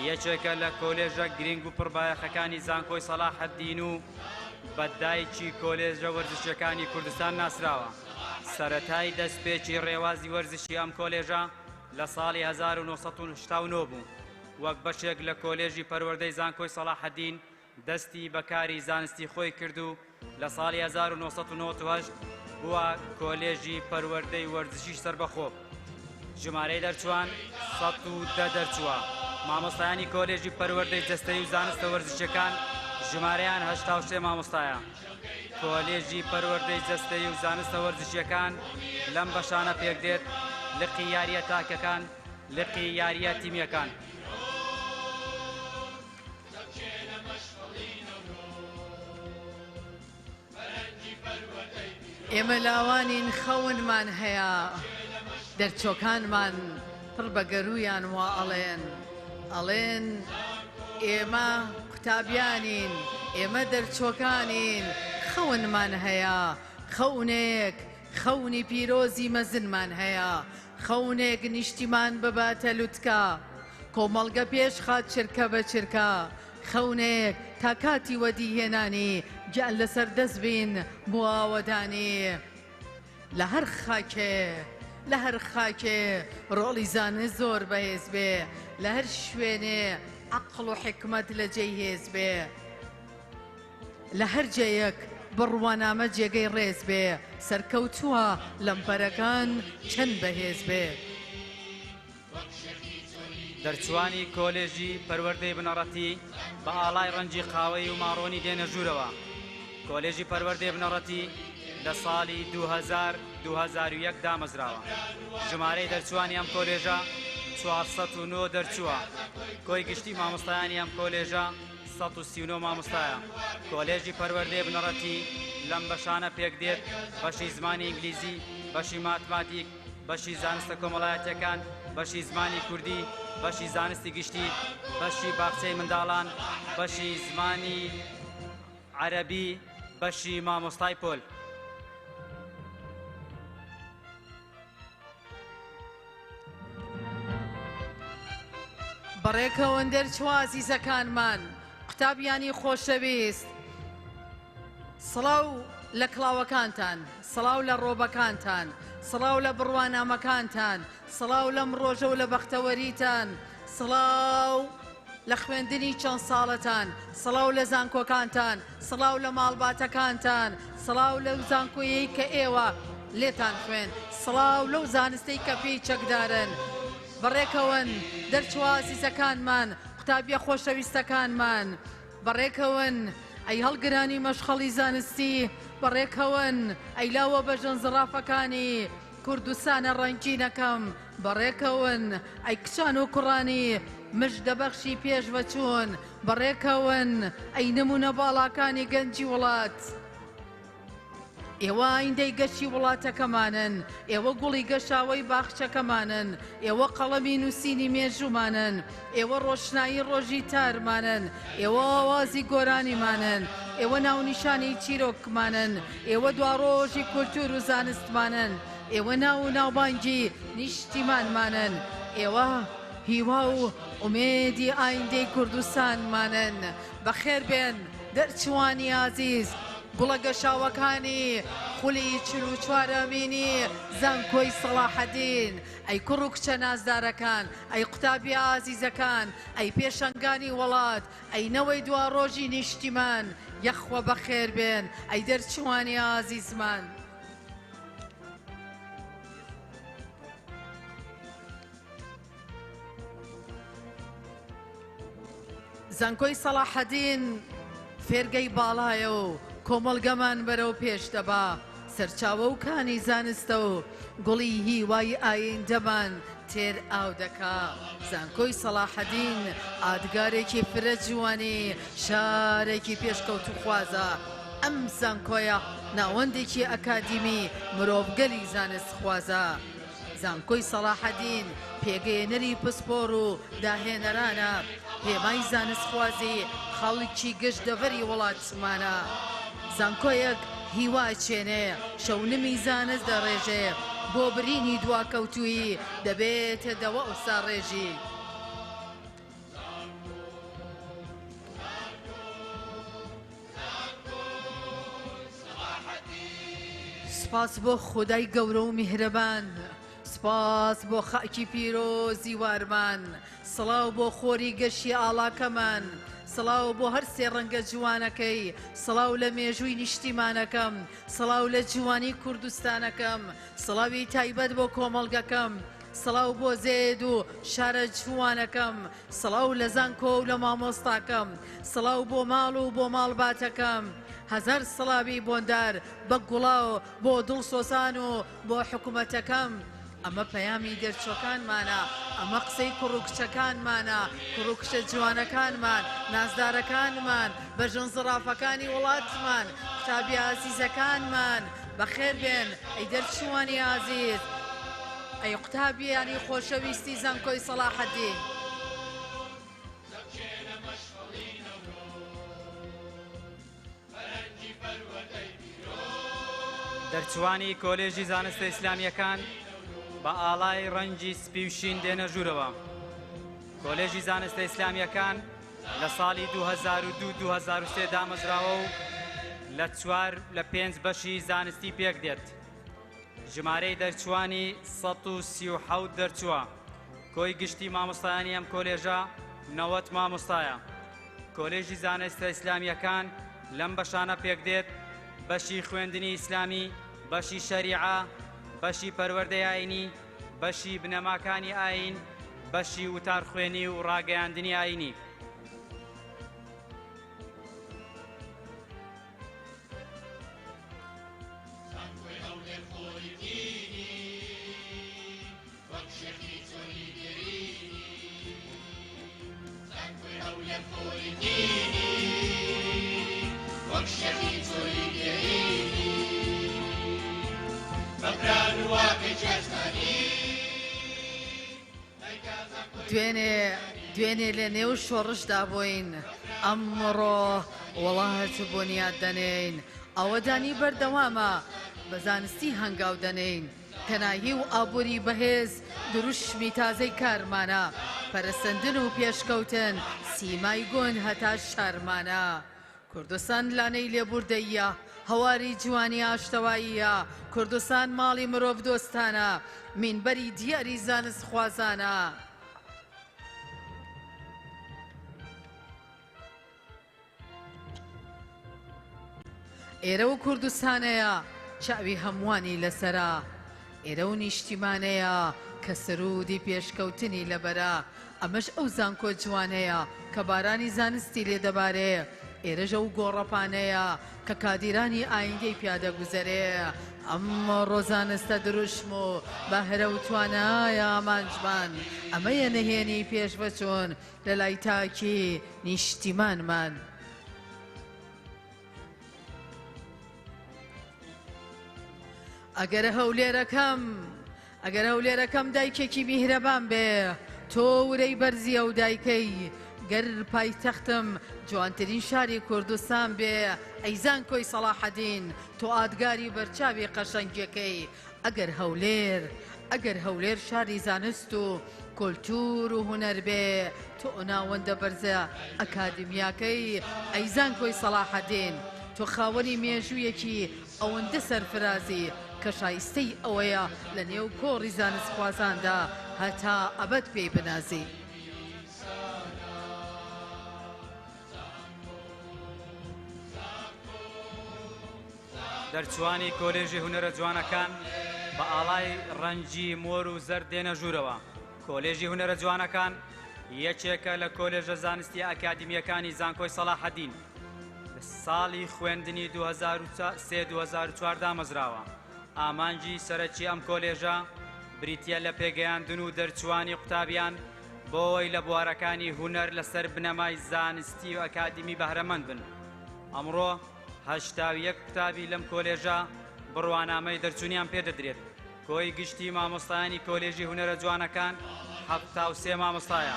یەکێکە لە کۆلێژە گرنگ و پڕبایەخەکانی زانکۆی سەلاحەددین و بەدایکی کۆلێژە وەرزشیەکانی کوردستان ناسراوە. سەرەتای دەستپێکی ڕێوازی وەرزشی ئەم کۆلێژە لە ساڵی 1989 بوو. وەک بەشێک لە کۆلێژی پەروەردەی زانکۆی سەلاحەددین دەستی بەکاری زانستی خۆی کرد و لە ساڵی 1998 بووە کۆلێژی پەروەردەی وەرزشی سەربەخۆ. ژمارەی دەرچوان 110 دەرچووە. مامۆستایانی کۆلێژی پەروەردەی جەستەیی و زانستە وەرزشیەکان ژمارەیان 83 مامۆستایە. کۆلێژی پەروەردەی جەستەیی و زانستە وەرزشیەکان لەم بەشانە پێک دێت: لقی یاریە تاکەکان، لقی یاریە تیمیەکان. ئێمە لاوانین خەونمان هەیە، دەرچۆکانمان پڕ بە گەرویان وا ئەڵێن ئێمە قوتابیانین، ئێمە دەرچۆکانین، خەونمان هەیە، خەونێک خەونی پیرۆزی مەزنمان هەیە، خەونێک نیشتیمان بباتە لوتکە، کۆمەڵگە پێش خات چرکە بە چرکە، خەونێک تا کاتی وەدیهێنانی گیان لەسەر دەست بین بواوەدانی. لە هەر خاکێ ڕۆڵی زانست زۆر بەهێز بێ، لە هەر شوێنێ عەقڵ و حکمت لە جێی هێز بێ، لە هەر جێیەک بڕوانامە جێگەی ڕێز بێ، سەرکەوتووە لەمپەرەکان چەند بەهێز بێ. دەرچوانی کۆلێژی پەروەردەی بنەڕەتی بە ئاڵای ڕەنجی قاوەی و ماڕۆنی دێنە ژوورەوە. کۆلێژی پەروەردەی بنەڕەتی لە ساڵی 2001 دامەزراوە. ژمارەی دەرچوانی ئەم کۆلێژە 409 دەرچووە. کۆی گشتی مامۆستایانی ئەم کۆلێژە 139 مامۆستایە. کۆلێژی پەروەردەی بنەڕەتی لەم بەشانە پێک دێت: بەشی زمانی ئینگلیزی، بەشی ماتماتیک، بەشی زانستە کۆمەڵایەتیەکان، بەشی زمانی کوردی، بەشی زانستی گشتی، بەشی باخچەی منداڵان، بەشی زمانی عەرەبی، بەشی مامۆستای پۆل. بەڕێکەوەن دەرچوازی زەکانمان، قوتابیانی خۆشەویست، سڵاو لە کڵاوەکانتان، سڵاو لە ڕۆبەکانتان، سڵاو لە بڕوانامەکانتان، سڵاو لەم ڕۆژە و لە بەختەوەریتان، سڵاو لە خوێندنی چەند ساڵەتان، سڵاو لە زانکۆکانتان، سڵاو لە ماڵباتەکانتان، سڵاو لەو زانکۆیەی کە ئێوە لێتان خوێن، سڵاو لەو زانستەی کە پێی چەکدارن. بەڕێکەوەن دەرچوازی زەکانمان، قوتابیە خۆشەویستەکانمان، بەڕێکەوەن ئەی هەڵگرانی مەشخەڵی زانستی، بەڕێکەوەن ئەی لاوە بەژن زڕافەکانی کوردستانە ڕەنگینەکەم، بەڕێکەوەن ئەی کچان و کوڕانی مژدەبەخشی پێشڤەچوون، بەڕێکەوەن ئەی نمونە باڵاکانی گەنجی وڵات. ئێوە ئایندەی گەشتی وڵاتەکەمانن، ئێوە گوڵی گەشاوەی باخچەکەمانن، ئێوە قەڵەمی نووسینی مێژومانن، ئێوە ڕۆشنایی ڕۆژی تارمانن، ئێوە ئاوازی گۆرانیمانن، ئێوە ناونیشانی چیرۆکمانن، ئێوە دواڕۆژی کولتور و زانستمانن، ئێوە ناو و ناوبانگی نیشتیمانمانن، ئێوە هیوا و ئومێدی ئایندەی کوردستانمانن. بەخێر بێن دەرچوانی ئازیز، گوڵە گەشاوەکانی خولی 44مینی زانکۆی سەلاحەدین، ئەی کوڕ و کچە نازدارەکان، ئەی قوتابی ئازیزەکان، ئەی پێشەنگانی وڵات، ئەی نەوەی دوا ڕۆژی نیشتیمان، یەخوە بەخێر بێن ئەی دەرچوانی ئازیزمان. زانکۆی سەلاحەدین فێرگەی باڵایە و کۆمەڵگەمان بەرەو پێش دەبا، سەرچاوە و کانی زانستە و گوڵی هیوای ئایندەمان تێر ئاو دەکا. زانکۆی سەلاحەدین ئادگارێکی فرە جوانی، شارێکی پێشکەوت و خوازە. ئەم زانکۆیە ناوەندێکی ئەکادیمی مرۆڤگەلی زانست خوازە. زانکۆی سەلاحەدین پێگەێنەری پسپۆڕ و داهێنەرانە، هێمای زانست خوازی خەڵکی گەشتدەڤەری وڵاتمانە. زانکۆیەک هیوا چێنێ، شەونمی زانست دەڕێژێ، بۆ برینی دواکەوتووی دەبێتە دەوە ئەوسا ڕێژی. سپاس بۆ خودای گەورە و میهرەبان، سپاس بۆ خاکی پیرۆزی وارمان، سڵاو بۆ خۆری گەشی ئاڵاکەمان، سڵاو بۆ هەر سێ ڕەنگە جوانەکەی، سڵاو لە مێژووی نیشتیمانەکەم، سڵاو لە جوانی کوردستانەکەم، سڵاوی تایبەت بۆ کۆمەڵگەکەم، سڵاو بۆ زێد و شارە جوانەکەم سڵاو لە زانکۆ و لە مامۆستاکەم سڵاو بۆ ماڵ و بۆ ماڵباتەکەم هەزار سڵاوی بۆندار بە گوڵاو بۆ دڵ سۆسان و بۆ حکوومەتەکەم ئەمە پەیامی دەرچۆکانمانە ئەمە قسەی کوڕوکچەکانمانە کوڕوکچە جوانەکانمان نازدارەکانمان بەژن زڕافەکانی وڵاتمان قوتابی ئازیزەکانمان بەخێر بێن ئەی دەرچوانی ئازیز ئەی قوتابیانی خۆشەویستی زانکۆی سەلاحەدین دەرچوانی کۆلێژی زانستە ئیسلامیەکان بە ئاڵای ڕەنگی سپی و شین دێنە ژوورەوە. کۆلێژی زانستە ئیسلامیەکان لە ساڵی 2002-2003 دامەزراوە و لە 4 لە 5 بەشی زانستی پێک دێت. ژمارەی دەرچوانی 137 دەرچووە. کۆی گشتی مامۆستایانی ئەم کۆلێژە 90 مامۆستایە. کۆلێژی زانستە ئیسلامیەکان لەم بەشانە پێک دێت بەشی خوێندنی ئیسلامی، بەشی شەریعە، بەشی پەروەردەی ئاینی، بەشی بنەماکانی ئاین، بەشی وتارخوێنی و ڕاگەیاندنی ئاینی. دوێنێ لە نێو شۆڕشدا بووین ئەمڕۆ وڵات بۆنیاد دەنین ئەوەدانی بەردەوامە بە زانستی هەنگاو دەنین پەناهی و ئابووری بەهێز دروشمی تازەی کارمانە پەرەسەندن و پێشکەوتن سیمای گۆن هەتا شارمانە کوردستان لانەی لێبوردەیە هەواری جوانی ئاشتەواییە کوردستان ماڵی مرۆڤ دۆستانە مینبەری دیاری زانست خوازانە ئێرە و کوردستانەیە چاوی هەمووانی لەسەرا ئێرە و نیشتیمانەیە کە سرودی پێشکەوتنی لەبەرە ئەمەش ئەو زانکۆ جوانەیە کە بارانی زانستی لێ دەبارێ ئێرەژە و گۆڕەپانەیە کە کادیرانی ئایندەی پیادە گوزەرێ ئەمە ڕۆزانستە دروشم و بەهرە و توانایە ئامانجمان ئەمەیە نەهێنی پێشبەچۆن لە لای تاکی نیشتیمانمان ئەگەر هەولێرەکەم دایکێکی میهرەبان بێ تۆ ورەی بەرزیە و دایکەی گەر پایتەختم جوانترین شاری کوردستان بێ ئەیزان کۆی سەلاحەدین تۆ ئادگاری بەرچاوی قەشەنگیەکەی ئەگەر هەولێر شاری زانست و کۆلتور و هونەر بێ تۆ ناوەندە بەرزە ئەکادمیاکەی ئەیزان کۆی سەلاحەدین تۆ خاوەنی مێژوویەکی ئەوەندە سەرفرازی کە شایستەی ئەوەیە لە نێو کۆڕی زانست خوازاندا هەتا ئەبەد پێی بنازی دەرچوانی کۆلێژی هونەرە جوانەکان بە ئاڵای ڕەنگی مۆر و زەرد دێنە ژوورەوە. کۆلێژی هونەرە جوانەکان یەکێکە لە کۆلێژە زانستی ئەکادمیەکانی زانکۆی سەلاحەدین لە ساڵی خوێندنی 2003-2004 دامەزراوە. ئامانجی سەرەکی ئەم کۆلێژە بریتیە لە پێگەیاندن و دەرچوانی قوتابیان بۆی لە بوارەکانی هونەر لەسەر بنەمای زانستی و ئەکادمی بەهرەمەند بن. ئەمڕۆ 81 قوتابی لەم کۆلێژە بڕوانامەی دەرچوونیان پێدەدرێت. کۆی گشتی مامۆستایانی کۆلێژی هونەرە جوانەکان 73 مامۆستایە.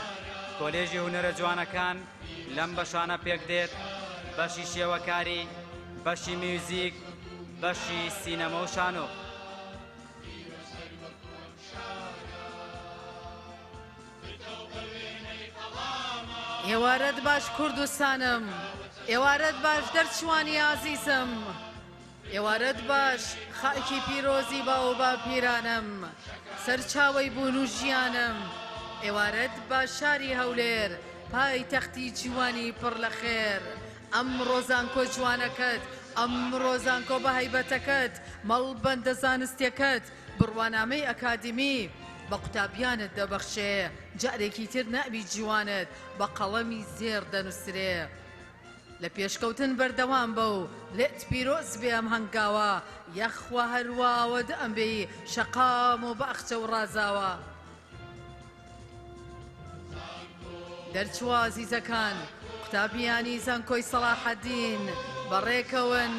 کۆلێژی هونەرە جوانەکان لەم بەشانە پێک دێت بەشی شێوەکاری، بەشی میوزیک، بەشی سینەمە و شانۆ. ئێوارەت باش کوردستانم، ئێوارەت باش دەرچوانی ئازیزم، ئێوارەت باش خاکی پیرۆزی باو با پیرانم، سەرچاوەی بوون و ژیانم، ئێوارەت باش شاری هەولێر پای تەختی جوانی پڕ لە خێر. ئەم ڕۆزانکۆ جوانەکەت، ئەم ڕۆزانکۆ بە هەیبەتەکەت، مەڵبەندە زانستیەکەت، بڕوانامەی ئەکادمی بە قوتابیانت دەبەخشێ جارێکی تر نابی جوانت بە قەڵەمی زێر دەنووسرێ لە پێشکەوتن بەردەوام بە و لێت پیرۆز بێ ئەم هەنگاوە یەخوا هەروواوە دەمبێ شەقام و بەخچە و ڕازاوە دەرچوە عزیزەکان قوتابیانی زانکۆی سەلاحەدین بەڕێکەون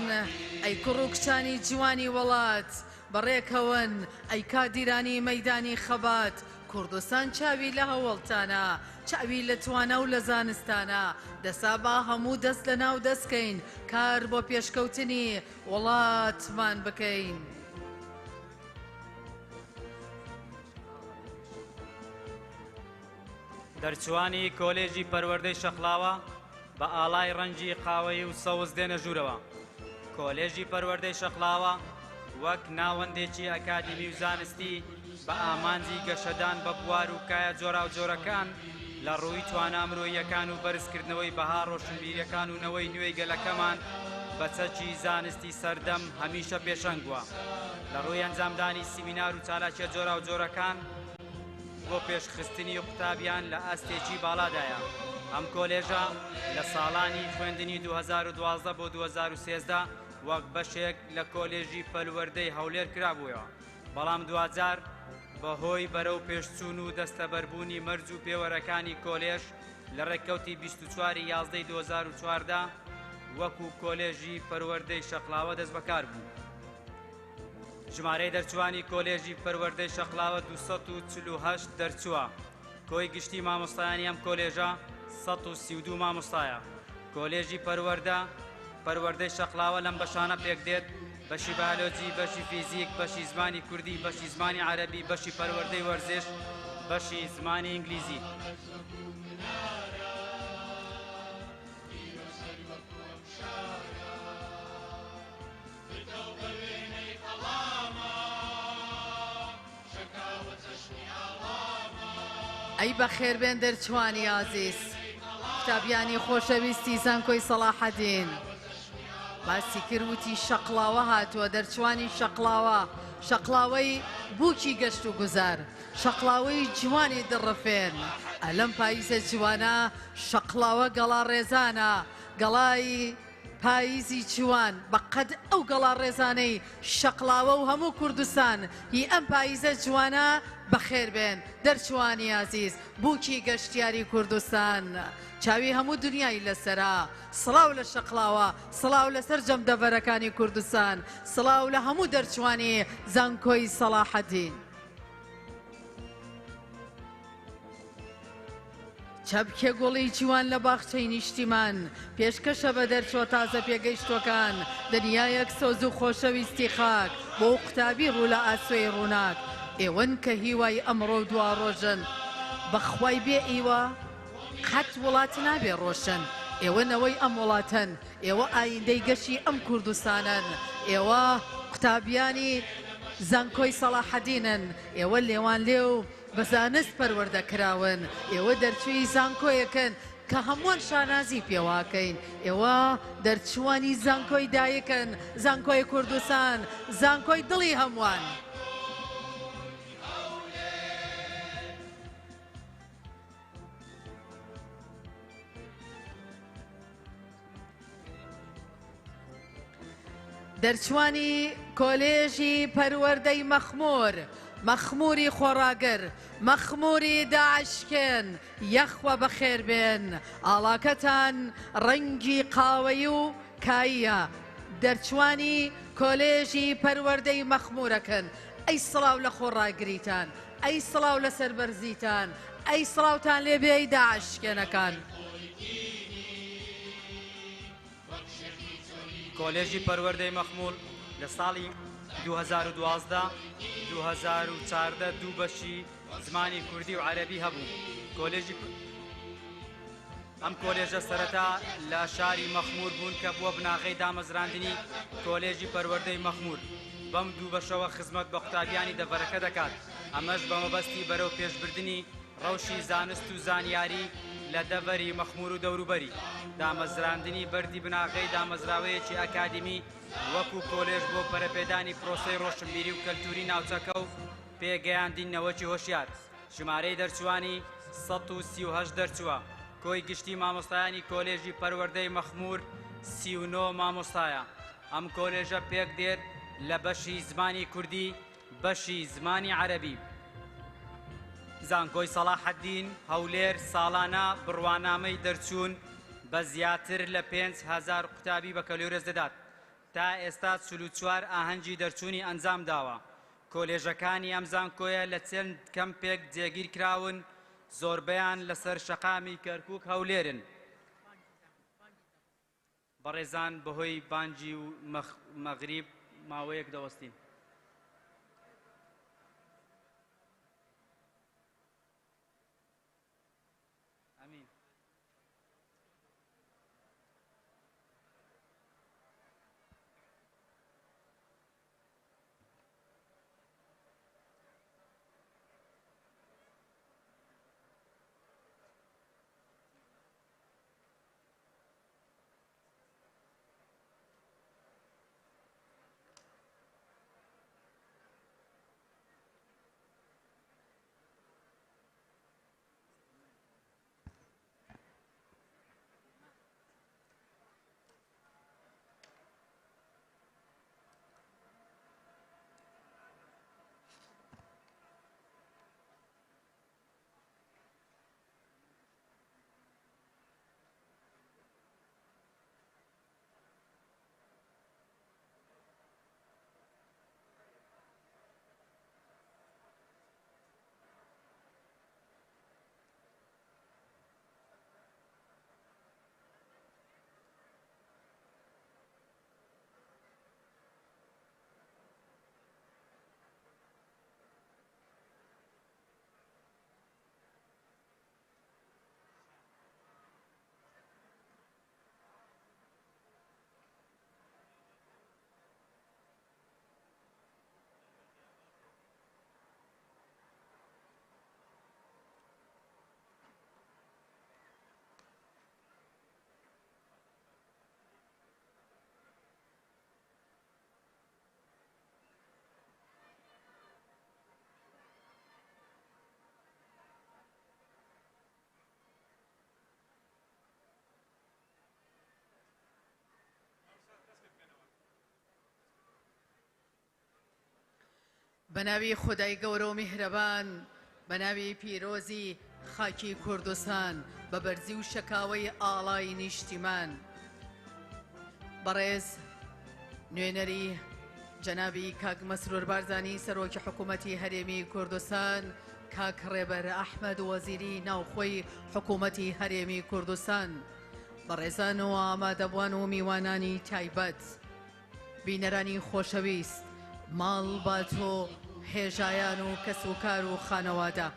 ئەی کوڕ و کچانی جوانی وڵات بەڕێکەون ئەی کادیرانی مەیدانی خەبات کوردستان چاوی لە هەوڵتانە چاوی لە توانە و لە زانستانە دەسا با هەموو دەست لە ناو دەستکەین کار بۆ پێشکەوتنی وڵاتمان بکەین دەرچوانی کۆلێژی پەروەردەی شەقلاوە بە ئاڵای ڕەنگی قاوەی و سەوز دێنە ژوورەوە کۆلێژی پەروەردەی شەقلاوە وەک ناوەندێکی ئەکادیمی و زانستی بە ئامانجی گەشەدان بە بوار و کایە جۆرا و جۆرەکان لە ڕووی توانامرۆییەکان و بەرزکردنەوەی بەها ڕۆشنبیریەکان و نەوەی نوێی گەلەکەمان بە چەکی زانستی سەردەم هەمیشە پێشەنگووە لە ڕووی ئەنجامدانی سیمینار و چالاکیە جۆرا و جۆرەکان بۆ پێشخستنی قوتابیان لە ئەستێکی باڵادایە ئەم کۆلێژە لە ساڵانی خوێندنی 2012 بۆ 2013 وەک بەشێک لە کۆلێژی پەروەردەی هەولێر کرابوویەوە بەڵام دوجار بەهۆی بەرەو پێشچوون و دەستەبەربوونی مەرج و پێوەرەکانی کۆلێژ لە ڕێککەوتی 24 یازدەی 2014 وەکو کۆلێژی پەروەردەی شەقلاوە دەست بەکار بوو ژمارەی دەرچوانی کۆلێژی پەروەردەی شەقلاوە 248 دەرچووە کۆی گشتی مامۆستایانی ئەم کۆلێژە 132 مامۆستایە کۆلێژی پەروەردەی شەقلاوە لەم بەشانە پێک دێت بەشی بیۆلۆجی بەشی فیزیک بەشی زمانی کوردی بەشی زمانی عەرەبی بەشی پەروەردەی وەرزش بەشی زمانی ئینگلیزی ئەی بەخێربێن دەرچوانی ئازیز قوتابیانی خۆشەویستی زانکۆی سەلاحەدین باسی کردوتی شەقلاوە هاتووە دەرچوانی شەقلاوەی بووکی گەشت و گوزار شەقلاوەی جوانی دڕفێن ئەلەم پاییزە جوانە شەقلاوە گەڵا ڕێزانە گەڵای پاییزی جوان بەقەد ئەو گەڵا ڕێزانەی شەقلاوە و هەموو کوردستان هی ئەم پاییزە جوانە بەخێر بێن دەرچوانی عزیز بووکی گەشتیاری کوردستان چاوی هەموو دنیای لەسەرا سڵاو لە شەقلاوە سڵاو لەسەر جەمدەڤەرەکانی کوردستان سڵاو لە هەموو دەرچوانی زانکۆی سەلاحەدین چەپکێ گوڵی جوان لە باخچەی نیشتیمان پێشکەشە بە دەرچۆ تازە پێگەیشتوەکان دنیایەک سۆز و خۆشەویستی خاک بۆ قوتابی ڕوو لە ئاسوێی ڕووناک ئێوەن کە هیوای ئەمڕۆ دوا ڕۆژن بەخوای بێ ئیوە قەت وڵات نابێ ڕۆشن ئێوە نەوەی ئەم وڵاتن ئێوە ئایندەی گەشی ئەم کوردستانن ئێوە قوتابیانی زانکۆی سەلاحەدینن ئێوە لێوان لێ و بەزانست پەروەردەکراون ئێوە دەرچووی زانکۆیەکەن کە هەمووان شانازی پێواکەین ئێوە دەرچوانی زانکۆی دایکن زانکۆی کوردستان زانکۆی دڵی هەمووان دەرچوانی کۆلێژی پەروەردەی مەخموری خۆڕاگەر مەخموری داعشکێن یەخوە بەخێر بێن ئاڵاکەتان ڕەنگی قاوەی و کاییە دەرچوانی کۆلێژی پەروەردەی مەخمورەکەن ئەی سڵاو لە خۆڕاگریتان ئەی سڵاو لە سەربەرزیتان ئەی سڵاوتان لێبێ ئەی داعشکێنەکان کۆلێژی پەروەردەی مەخمول لە ساڵی 2012-2014 دوو بەشی زمانی کوردی و عەرەبی هەبوو ئەم کۆلێژە سەرەتا لە شاری مەخمور بوون کە بووە بناغەی دامەزراندنی کۆلێژی پەروەردەی مەخمور بەم دوو بەشەوە خزمەت بە قوتابیانی دەڤەرەکە دەکات ئەمەش بە مەبەستی بەرەو پێشبردننی ڕەوشی زانست و زانیاری لە دەڤەری مەخمور و دەوروبەری دامەزراندنی بەردی بناغەی دامەزراوەیەکی ئەکادیمی وەکو کۆلێژ بۆ پەرەپێدانی پرۆسەی ڕۆشنبیری و کەلتوری ناوچەکە و پێگەیاندین نەوەکی هۆشیار ژمارەی دەرچوانی 138 دەرچووە کۆی گشتی مامۆستایانی کۆلێژی پەروەردەی مەخمور 39 مامۆستایە ئەم کۆلێژە پێک دێت لە بەشی زمانی کوردی بەشی زمانی عەرەبی زانکۆی سەلاحەددین هەولێر ساڵانە بڕوانامەی دەرچوون بە زیاتر لە 5,000 قوتابی بە کەلۆرەس دەدات تا ئێستا 44 ئاهەنگی دەرچوونی ئەنجام داوە کۆلێژەکانی ئەم زانکۆیە لە چەند کەمپێک جێگیر کراون زۆربەیان لەسەر شەقامی کەرکووک هەولێرن بەڕێزان بەهۆی بانگی و مەغریب ماوەیەک دەوەستین بەناوی خودای گەورە و میهرەبان بەناوی پیرۆزی خاکی کوردستان بە بەرزی و شەکاوەی ئاڵای نیشتیمان بەڕێز نوێنەری جەنابی کاک مەسرور بارزانی سەرۆکی حکوومەتی هەرێمی کوردستان کاک ڕێبەر ئەحمەد وەزیری ناوخۆی حکوومەتی هەرێمی کوردستان بەڕێزان و ئامادەبوان و میوانانی تایبەت بینەرانی خۆشەویست ماڵ باتۆ هێژایان و کەسوکار و خانەوادە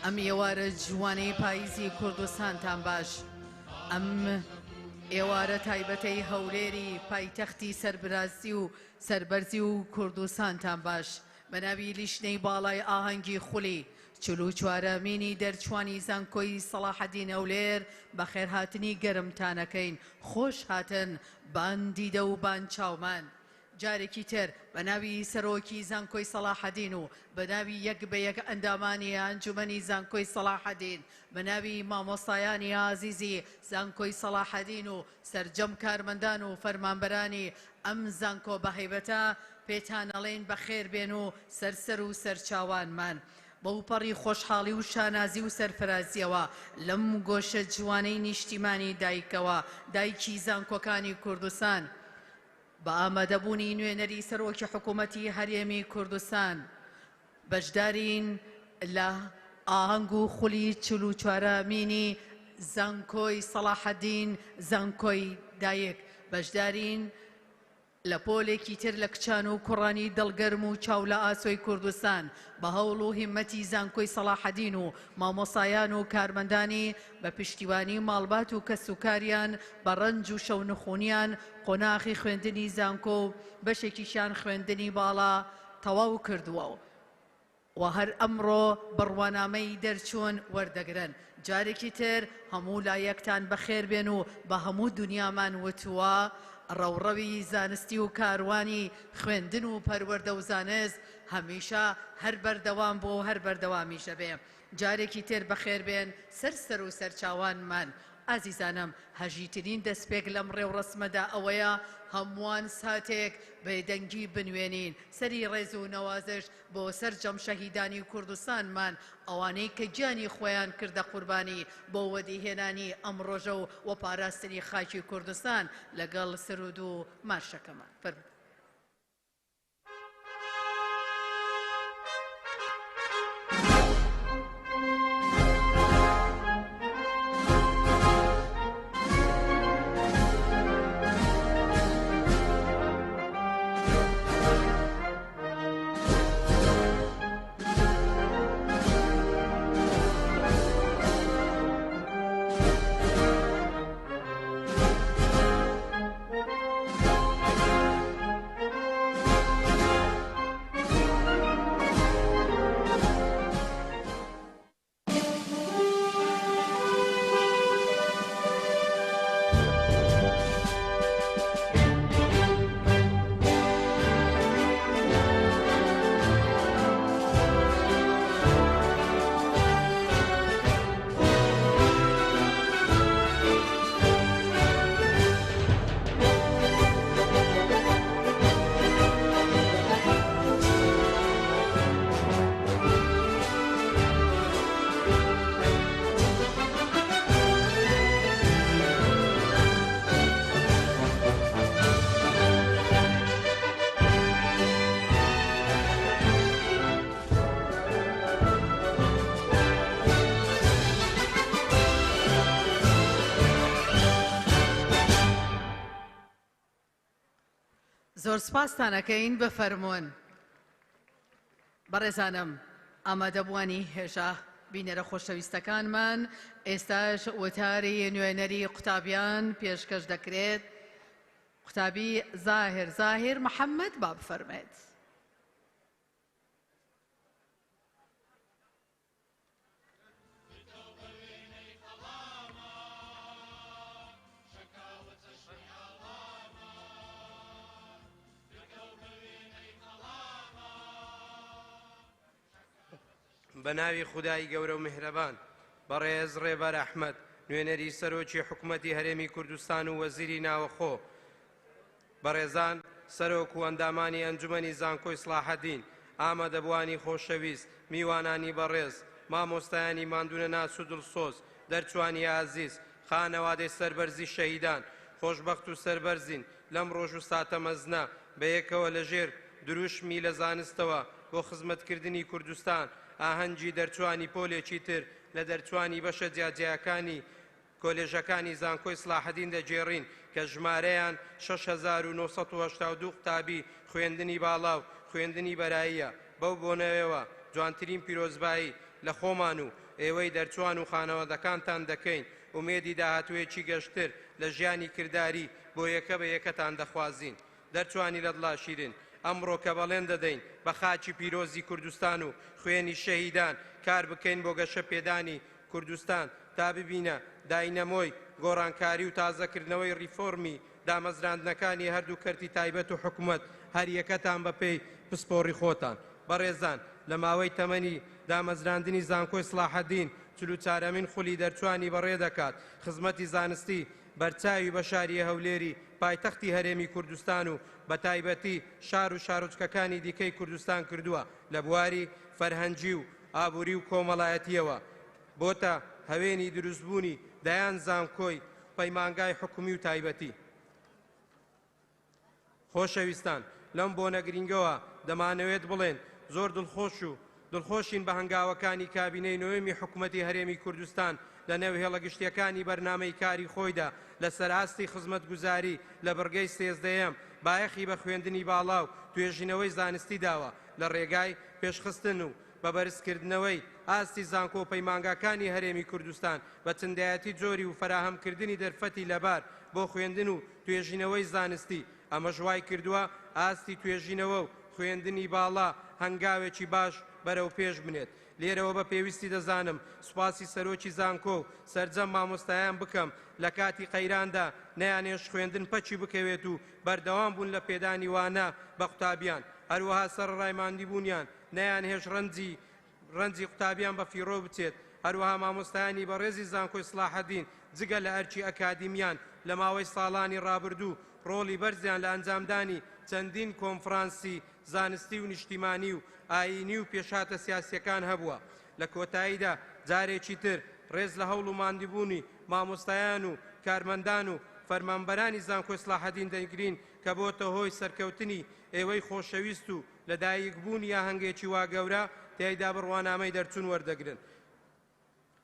ئەم ئێوارە جوانەی پاییزی کوردستانتان باش ئەم ئێوارە تایبەتەی هەولێری پایتەختی سەربرازی و سەربەرزی و کوردستانتان باش بەناوی لیشنەی باڵای ئاهەنگی خولی 44مینی دەرچوانی زانکۆی سەلاحەددین هەولێر بە خێرهاتنی گەرمتانەکەین خۆش هاتن باندیدە و بان چاومان جارێکی تر بە ناوی سەرۆکی زانکۆی سەلاحەددین و بە ناوی یەک بە یەک ئەندامانی ئەنجومەنی زانکۆی سەلاحەددین بە ناوی مامۆستایانی ئازیزی زانکۆی سەلاحەددین و سەرجەم کارمەندان و فەرمانبەرانی ئەم زانکۆ بەهەیبەتە پێتان ئەڵێن بەخێر بێن و سەرسەر و سەرچاوانمان بەوپەڕی خۆشحاڵی و شانازی و سەرفرازیەوە لەم گۆشە جوانەی نیشتیمانی دایکەوە دایکی زانکۆکانی کوردستان بە ئامادەبوونی نوێنەری سەرۆکی حکوومەتی هەرێمی کوردستان بەشدارین لە ئاهەنگ و خولی 44مینی زانکۆی سەلاحەددین زانکۆی دایک بەشدارین لە پۆلێکی تر لە کچان و کوڕانی دڵگەرم و چاو لە ئاسۆی کوردستان بە هەوڵ و هیممەتی زانکۆی سەلاحەددین و مامۆسایان و کارمەندانی بە پشتیوانی ماڵبات و کەسوکاریان بە ڕەنج و شەونخونیان قۆناغی خوێندنی زانکۆ و بەشێکیشان خوێندنی باڵا تەواو کردووە و هەر ئەمڕۆ بڕوانامەی دەرچوون وەردەگرن جارێکی تر هەموو لایەکتان بەخێر بێن و بە هەموو دنیامان وتووە ڕەوڕەوی زانستی و کاروانی خوێندن و پەروەردە و زانست هەمیشە هەر بەردەوام بۆ هەر بەردەوامیشە بێ. جارێکی تر بەخێر بێن سەر و سەرچاوانمان. ئازیزانم هەژیترین دەستپێک لەم ڕێو ڕسمەدا ئەوەیە هەمووان ساتێک بێدەنگی بنوێنین سەری ڕێز و نەوازش بۆ سەرجەم شەهیدانی کوردستانمان ئەوانەی کە گیانی خۆیان کردە قوربانی بۆ وەدیهێنانی ئەم ڕۆژە و وەپاراستنی خاکی کوردستان لەگەڵ سرود و مارشەکەمان. زۆر سپاستانەکەین بفەرمونون. بەڕێزانم ئامادەبوانی هێژە بینەرە خۆشەویستەکانمان ئێستاش وتاری نوێنەری قوتابیان پێشکەش دەکرێت. قوتابی زاهر محەممەد با بفەرمێت. بەناوی خودای گەورە و میهرەبان بەڕێز ڕێبەر ئەحمەد نوێنەری سەرۆکی حکوومەتی هەرێمی کوردستان و وەزیری ناوەخۆ، بەڕێزان سەرۆک و ئەندامانی ئەنجومەنی زانکۆی سلاحەدین، ئامادەبوانی خۆشەویست، میوانانی بەڕێز، مامۆستایانی ماندوونە ناس و دڵسۆز، دەرچوانی ئازیز، خانەوادەی سەربەرزی شەهیدان، خۆشبەخت و سەربەرزین لەم ڕۆژ و ساتە مەزنە بەیەکەوە لەژێر دروشمی لە زانستەوە بۆ خزمەتکردنی کوردستان ئاهەنگی دەرچوانی پۆلێکی تر لە دەرچوانی بەشە جیاجیاکانی کۆلێژەکانی زانکۆی سلاحەدین دەجێڕین کە ژمارەیان 6982 قوتابی خوێندنی باڵا و خوێندنی بەراییە. بەو بۆنەوەیەوە جوانترین پیرۆزبایی لە خۆمان و ئێوەی دەرچوان و خانەوادەکانتان دەکەین. ئومێدی داهاتوویەکی گەشتر لە ژیانی کردداری بۆ یەکە بە یەکەتان دەخوازین. دەرچوانی لە دڵا شیرن ئەمڕۆ کە بەڵێن دەدەین بە خاچی پیرۆزی کوردستان و خوێنی شەهیدان کار بکەین بۆ گەشە پێدانی کوردستان تا ببینە داینەمۆی گۆڕانکاری و تازەکردنەوەی ریفۆرمی دامەزراندنەکانی هەردوو کەرتی تایبەت و حکوومەت هەر یەکەتان بە پێی پسپۆڕی خۆتان. بەڕێزان لە ماوەی تەمەنی دامەزراندنی زانکۆی سلاحەدین 44مین خولی دەرچوانی بەڕێ دەکات. خزمەتی زانستی بەرچاوی بە شاریە هەولێری پایتەختی هەرێمی کوردستان و بە تایبەتی شار و شارۆچکەکانی دیکەی کوردستان کردووە لە بواری فەرهەنگی و ئابووری و کۆمەڵایەتیەوە بۆتە هەوێنی دروستبوونی دەیان زانکۆی پەیمانگای حکومی و تایبەتی. خۆشەویستان لەم بۆ نەگرینگەوە دەمانەوێت بڵێن زۆر دڵخۆشین بە هەنگاوەکانی کابینەی نوێمی حکوومەتی هەرێمی کوردستان لە نێو هێڵەگشتیەکانی بەرنامەی کاری خۆیدا لە سەراستی خزمەتگوزاری لە بڕگەی 13ەم بایەخی بە خوێندنی باڵا و توێژینەوەی زانستی داوە لە ڕێگای پێشخستن و بە بەرزکردنەوەی ئاستی زانکۆ و پەیمانگاکانی هەرێمی کوردستان بە چندایەتی جۆری و فراهەمکردنی دەرفەتی لەبار بۆ خوێندن و توێژینەوەی زانستی. ئەمە ژوای کردووە ئاستی توێژینەوە و خوێندنی باڵا هەنگاوێکی باش بەرەو پێش بنێت. لێرەوە بە پێویستی دەزانم سوپاسی سەرۆکی زانکۆ و سەرجەم مامۆستایان بکەم لە کاتی قەیراندا نەیانێش خوێندن پەچی بکەوێت و بەردەوام بوون لە پێدانی وانە بە قوتابیان هەروەها سەرڕای ماندیبوونیان نەیانهێش ڕەنجی قوتابیان بە فیڕۆ بچێت هەروەها مامۆستایانی بەڕێزی زانکۆی سڵاحەدین جگە لە ئەرکی ئەکادیمیان لە ماوەی ساڵانی ڕابردوو ڕۆڵی بەرزیان لە ئەنجامدانی چەندین کۆنفرانسی زانستی و نیشتیمانی و ئاینی و پێشاتە سیاسیەکان هەبووە لە کۆتاییدا جارێکی تر ڕێز لە هەوڵ و ماندیبوونی مامۆستایان و کارمەندان و فەرمانبەرانی زانکۆی سڵاحەدین دەگرین کە بۆتە هۆی سەرکەوتنی ئێوەی خۆشەویست و لەدایکبوونی یا هەنگێکی وا گەورە تیایدا بڕوانامەی دەرچوون وەردەگرن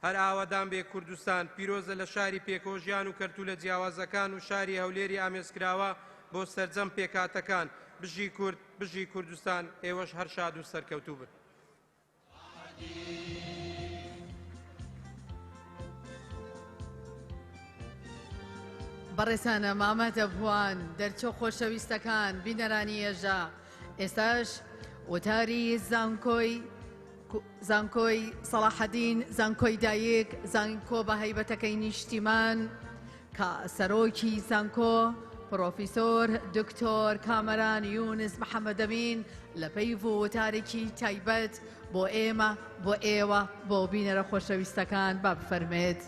هەر ئاوادان بێ کوردستان پیرۆزە لە شاری پێکۆژیان و کەرتوولە جیاوازەکان و شاری هەولێری ئامێزکراوە بۆ سەرجەم پێکاتەکان بژی کورد بژی کوردستان ئێوەش هەر شاد و سەرکەوتوو بن. بەڕێسانە مامە دەبووان دەرچۆ خۆشەویستەکان بینەرانی ێژە ئێستاش وتاری زانکۆی سەلاحەدین زانکۆی دایک زانکۆ بە هەیبەتەکەی نیشتیمان کە سەرۆکی زانکۆ پرۆفیسۆر دکتۆر کامەران یونس محەممەدەمین لە پێی وتارێکی تایبەت بۆ ئێمە بۆ ئێوە بۆ بینەرە خۆشەویستەکان با بفەرمێت.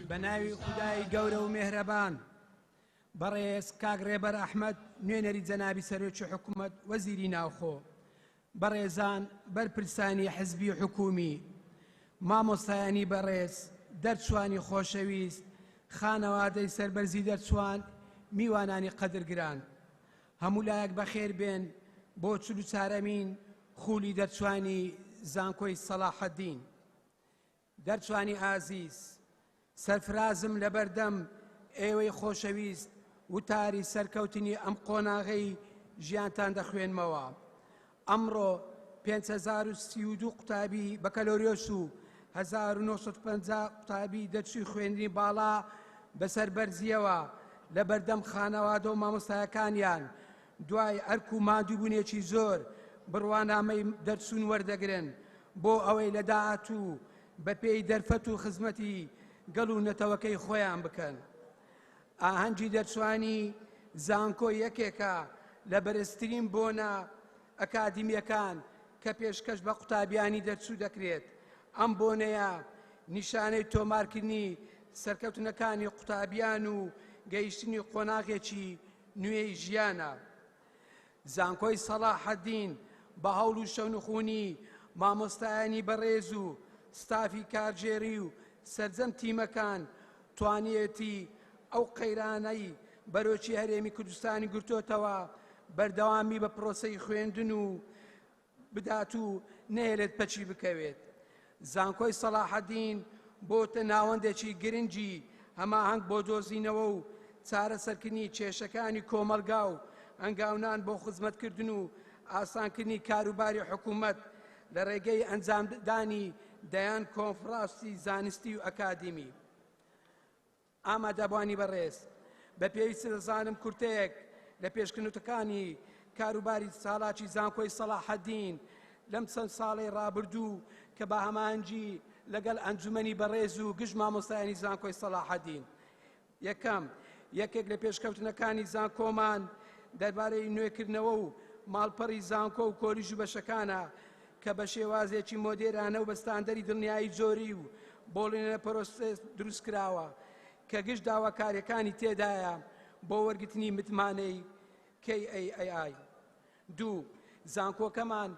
بە ناوی خودای گەورە و مێهرەبان بەڕێز کاک ڕێبەر ئەحمەد نوێنەری جەنابی سەرۆکی حکوومەت وەزیری ناوخۆ بەڕێزان بەرپرسانی حزبی حکومی مامۆستایانی بەڕێز دەرچوانی خۆشەویست خانەوادەی سەربەرزی دەرچوان میوانانی قەدرگران هەموو لایەک بەخێر بێن بۆ 44مین خولی دەرچوانی زانکۆی سەلاحەدین دەرچوانی ئازیز سەرفرازم لە بەردەم ئێوەی خۆشەویست وتاری سەرکەوتنی ئەم قۆناغەی ژیانتان دەخوێنمەوە ئەمڕۆ 532 قوتابی بەکەلۆریۆس و 1950 قوتابی دەرچووی خوێندنی باڵا بەسەر بەرزیەوە لە بەردەم خانەوادە و مامۆستایەکانیان دوای ئەرک و مادووبوونێکی زۆر بڕوانامەی دەرچوون وەردەگرن بۆ ئەوەی لە داهاتوو بە پێی دەرفەت و خزمەتی گەڵ و نەتەوەکەی خۆیان بکەن. ئاهەنگی دەرچوانی زانکۆ یەکێکە لە بەرزترین بۆنە ئەکادیمیەکان کە پێشکەش بە قوتابیانی دەرچوو دەکرێت. ئەم بۆنەیە نیشانەی تۆمارکردنی سەرکەوتنەکانی قوتابیان و گەیشتنی قۆناغێکی نوێی ژیانە. زانکۆی سەلاحەدین بە هەوڵ و شەونخوونی مامۆستایانی بەڕێز و ستافی کارژێری و سەرجەم تیمەکان توانیەتی ئەو قەیرانەی بەرۆکی هەرێمی کوردستانی گرتوتەوە بەردەوامی بە پرۆسەی خوێندن و بدات و نەهێلێت پەچی بکەوێت. زانکۆی سەلاحەدین بۆتە ناوەندێکی گرنگی هەماهەنگ بۆ دۆزینەوە و چارەسەرکردنی کێشەکانی کۆمەلگا و ئەنگاونان بۆ خزمەتکردن و ئاسانکردنی کاروباری حکوومەت لە ڕێگەی ئەنجامدانی دەیان کۆنفرانسی زانستی و ئەکادیمی. ئامادەبوانی بەڕێز بە پێویستە دەزانم کورتەیەک لە پێشکەوتەکانی کاروباری ساڵاتی زانکۆی سەلاحەدین لەم چەند ساڵی ڕابردوو کە بە هەمانجی لەگەڵ ئەنجومەنی بەڕێز و گشت مامۆستایانی زانکۆی سەلاحەدین. یەکەم یەکێک لە پێشکەوتنەکانی زانکۆمان دەربارەی نوێکردنەوە و ماڵپەڕی زانکۆ و کۆلیژ و بەشەکانە کە بە شێوازێکی مۆدێرانە و بە ستاندەری دڵنیایی زۆری و بۆڵێنە پرۆسس دروست کراوە کە گشت داواکاریەکانی تێدایە بۆ وەرگرتنی متمانەی KAAI. دوو زانکۆکەمان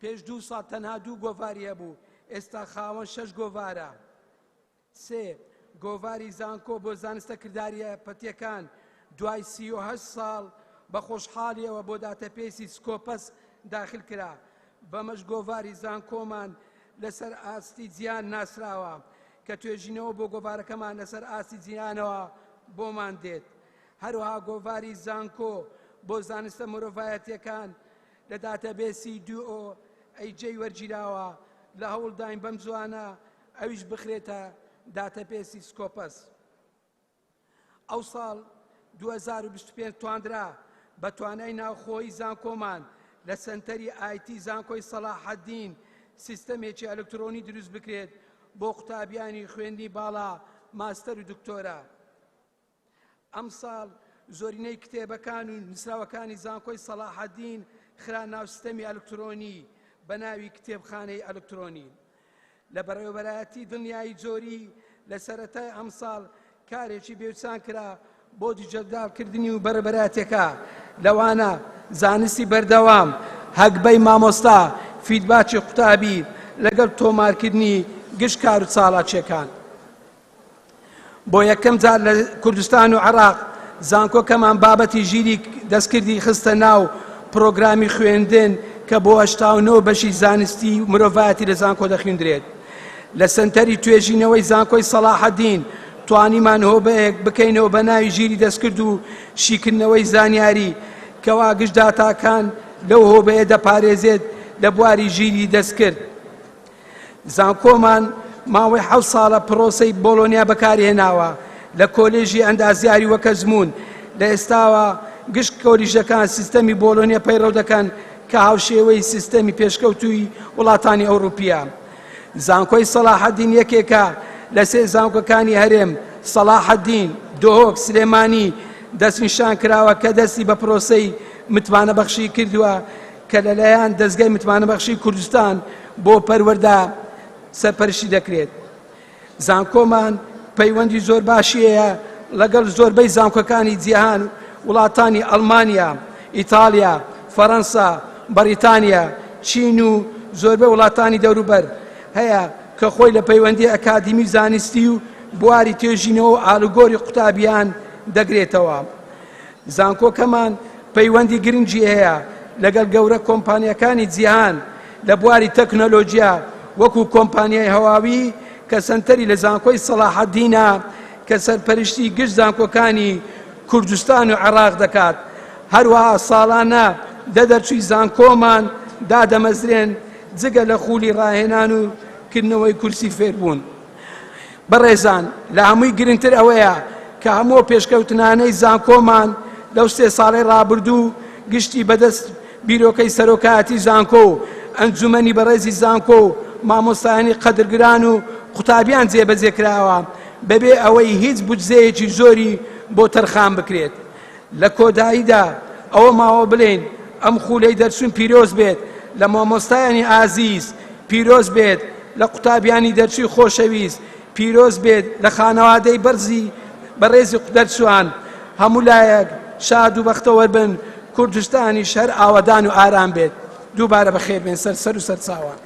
پێش 2 ساڵ تەنها 2 گۆڤاریە بوو، ئێستا خاوەن 6 گۆڤارە. سێ گۆڤاری زانکۆ بۆ زانستە کرداریە پەتیەکان دوای 38 ساڵ بە خۆشحاڵیەوە بۆ داتەپێسی سکۆپەس داخل کرا. بەمەش گۆڤاری زانکۆمان لەسەر ئاستی جیان ناسراوە کە توێژینەوە بۆ گۆڤارەکەمان لەسەر ئاستی جیانەوە بۆمان دێت. هەروەها گۆڤاری زانکۆ بۆ زانستە مرۆڤایەتیەکان لە داتەبێسی 2OAJ وەرگیراوە لە هەوڵداین بەم زوانە ئەویش بخرێتە داتەبێسی سکۆپەس. ئەو ساڵ 2025 تواندرا بە توانای ناوخۆی زانکۆمان لە سنتەری ئایتی زانکۆی سەلاحەدین سیستەمێکی ئەلکترۆنی دروست بکرێت بۆ قوتابیانی خوێندنی باڵا ماستەر و دکتۆرە. ئەم ساڵ زۆرینەی کتێبەکان و نووسراوەکانی زانکۆی سەلاحەدین خرا ناو سیستەمی ئەلکترۆنی بە ناوی کتێبخانەی ئەلکترۆنی. لە بەڕێوەبەرایەتی دڵنیایی جۆری لە سەرەتای ئەم ساڵ کارێکی بێوچان کرا بۆ دیجەتدارکردنی و بەرەبەرایەتەکە لەوانە زانستی بەردەوام، هەگبەی مامۆستا، فیدباکی قوتابی لەگەڵ تۆمارکردنی گشت کار و چالاکیەکان. بۆ یەکەم جار لە کوردستان و عێراق زانکۆکەمان بابەتی ژیری دەستکردی خستە ناو پرۆگرامی خوێندن کە بۆ 89 بەشی زانستی و مرۆڤایەتی لە زانکۆ دەخوێندرێت. لە سنتەری توێژینەوەی زانکۆی سەلاحەدین توانیمان هۆبەیەک بکەینەوە بە ناوی ژیری دەستکرد و شیکردنەوەی زانیاری کەوا گشت داتاکان لەو هۆبەیە دەپارێزێت لە بواری ژیری دەستکرد. زانکۆمان ماوەی 7 ساڵە پرۆسەی بۆلۆنیا بەکارهێناوە لە کۆلێژی ئەندازیاری وەکە زمون. لە ئێستاوە گشت کۆلیژەکان سیستەمی بۆلۆنیا پەیڕەو دەکەن کە هاوشێوەی سیستەمی پێشکەوتووی وڵاتانی ئەوروپیە. زانکۆی سەلاحەدین یەکێکە لە سێ زانکۆکانی هەرێم سەلاحەدین، دۆهۆک، سلێمانی دەستنیشان کراوە کە دەستی بە پرۆسەی متمانەبەخشی کردووە کە لەلایەن دەستگای متمانەبەخشی کوردستان بۆ پەروەردە سەرپەرشتی دەکرێت. زانکۆمان پەیوەندی زۆر باشیەیە لەگەڵ زۆربەی زانکۆکانی جیهان، وڵاتانی ئەڵمانیا، ئیتالیا، فەڕەنسا، بەریتانیا، چین و زۆربەی وڵاتانی دەوروبەر هەیە کە خۆی لە پەیوەندی ئەکادیمی زانستی و بواری توێژینەوە و ئاڵوگۆری قوتابیان دەگرێتەوە. زانکۆکەمان پەیوەندی گرنگی هەیە لەگەڵ گەورە کۆمپانیەکانی جیهان لە بواری تەکنۆلۆژیا وەکو کۆمپانیای هەواوی کە سەنتەری لە زانکۆی سەلاحەدینە کە سەرپەرشتی گشت زانکۆکانی کوردستان و عێراق دەکات. هەروەها ساڵانە دەرچووی زانکۆمان دادەمەزرێن جگە لە خولی ڕاهێنان و کردنەوەی کورسی فێربوون. بەڕێزان، لە هەمووی گرنگتر ئەوەیە کە هەموو پێشکەوتنانەی زانکۆمان لەو 3 ساڵی ڕابردوو گشتی بەدەست بیرۆکەی سەرۆکایەتی زانکۆ و ئەنجومەنی بەڕێزی زانکۆ و مامۆستایانی قەدرگران و قوتابیان جێبەجێ کراوە بەبێ ئەوەی هیچ بودجەیەکی زۆری بۆ تەرخان بکرێت. لە کۆداییدا ئەوە ماوە بڵێن ئەم خولەی دەرچوون پیرۆز بێت لە مامۆستایانی ئازیز، پیرۆز بێت لە قوتابیانی دەرچووی خۆشەویست، پیرۆز بێت لە خانەوادەی بەڕێزی دەرچووان. هەموو لایەک شاد و بەختەوەر بن، کوردستانی شەر ئاوەدان و ئارام بێت. دووبارە بەخێر بێن سەر و سەر چاوان.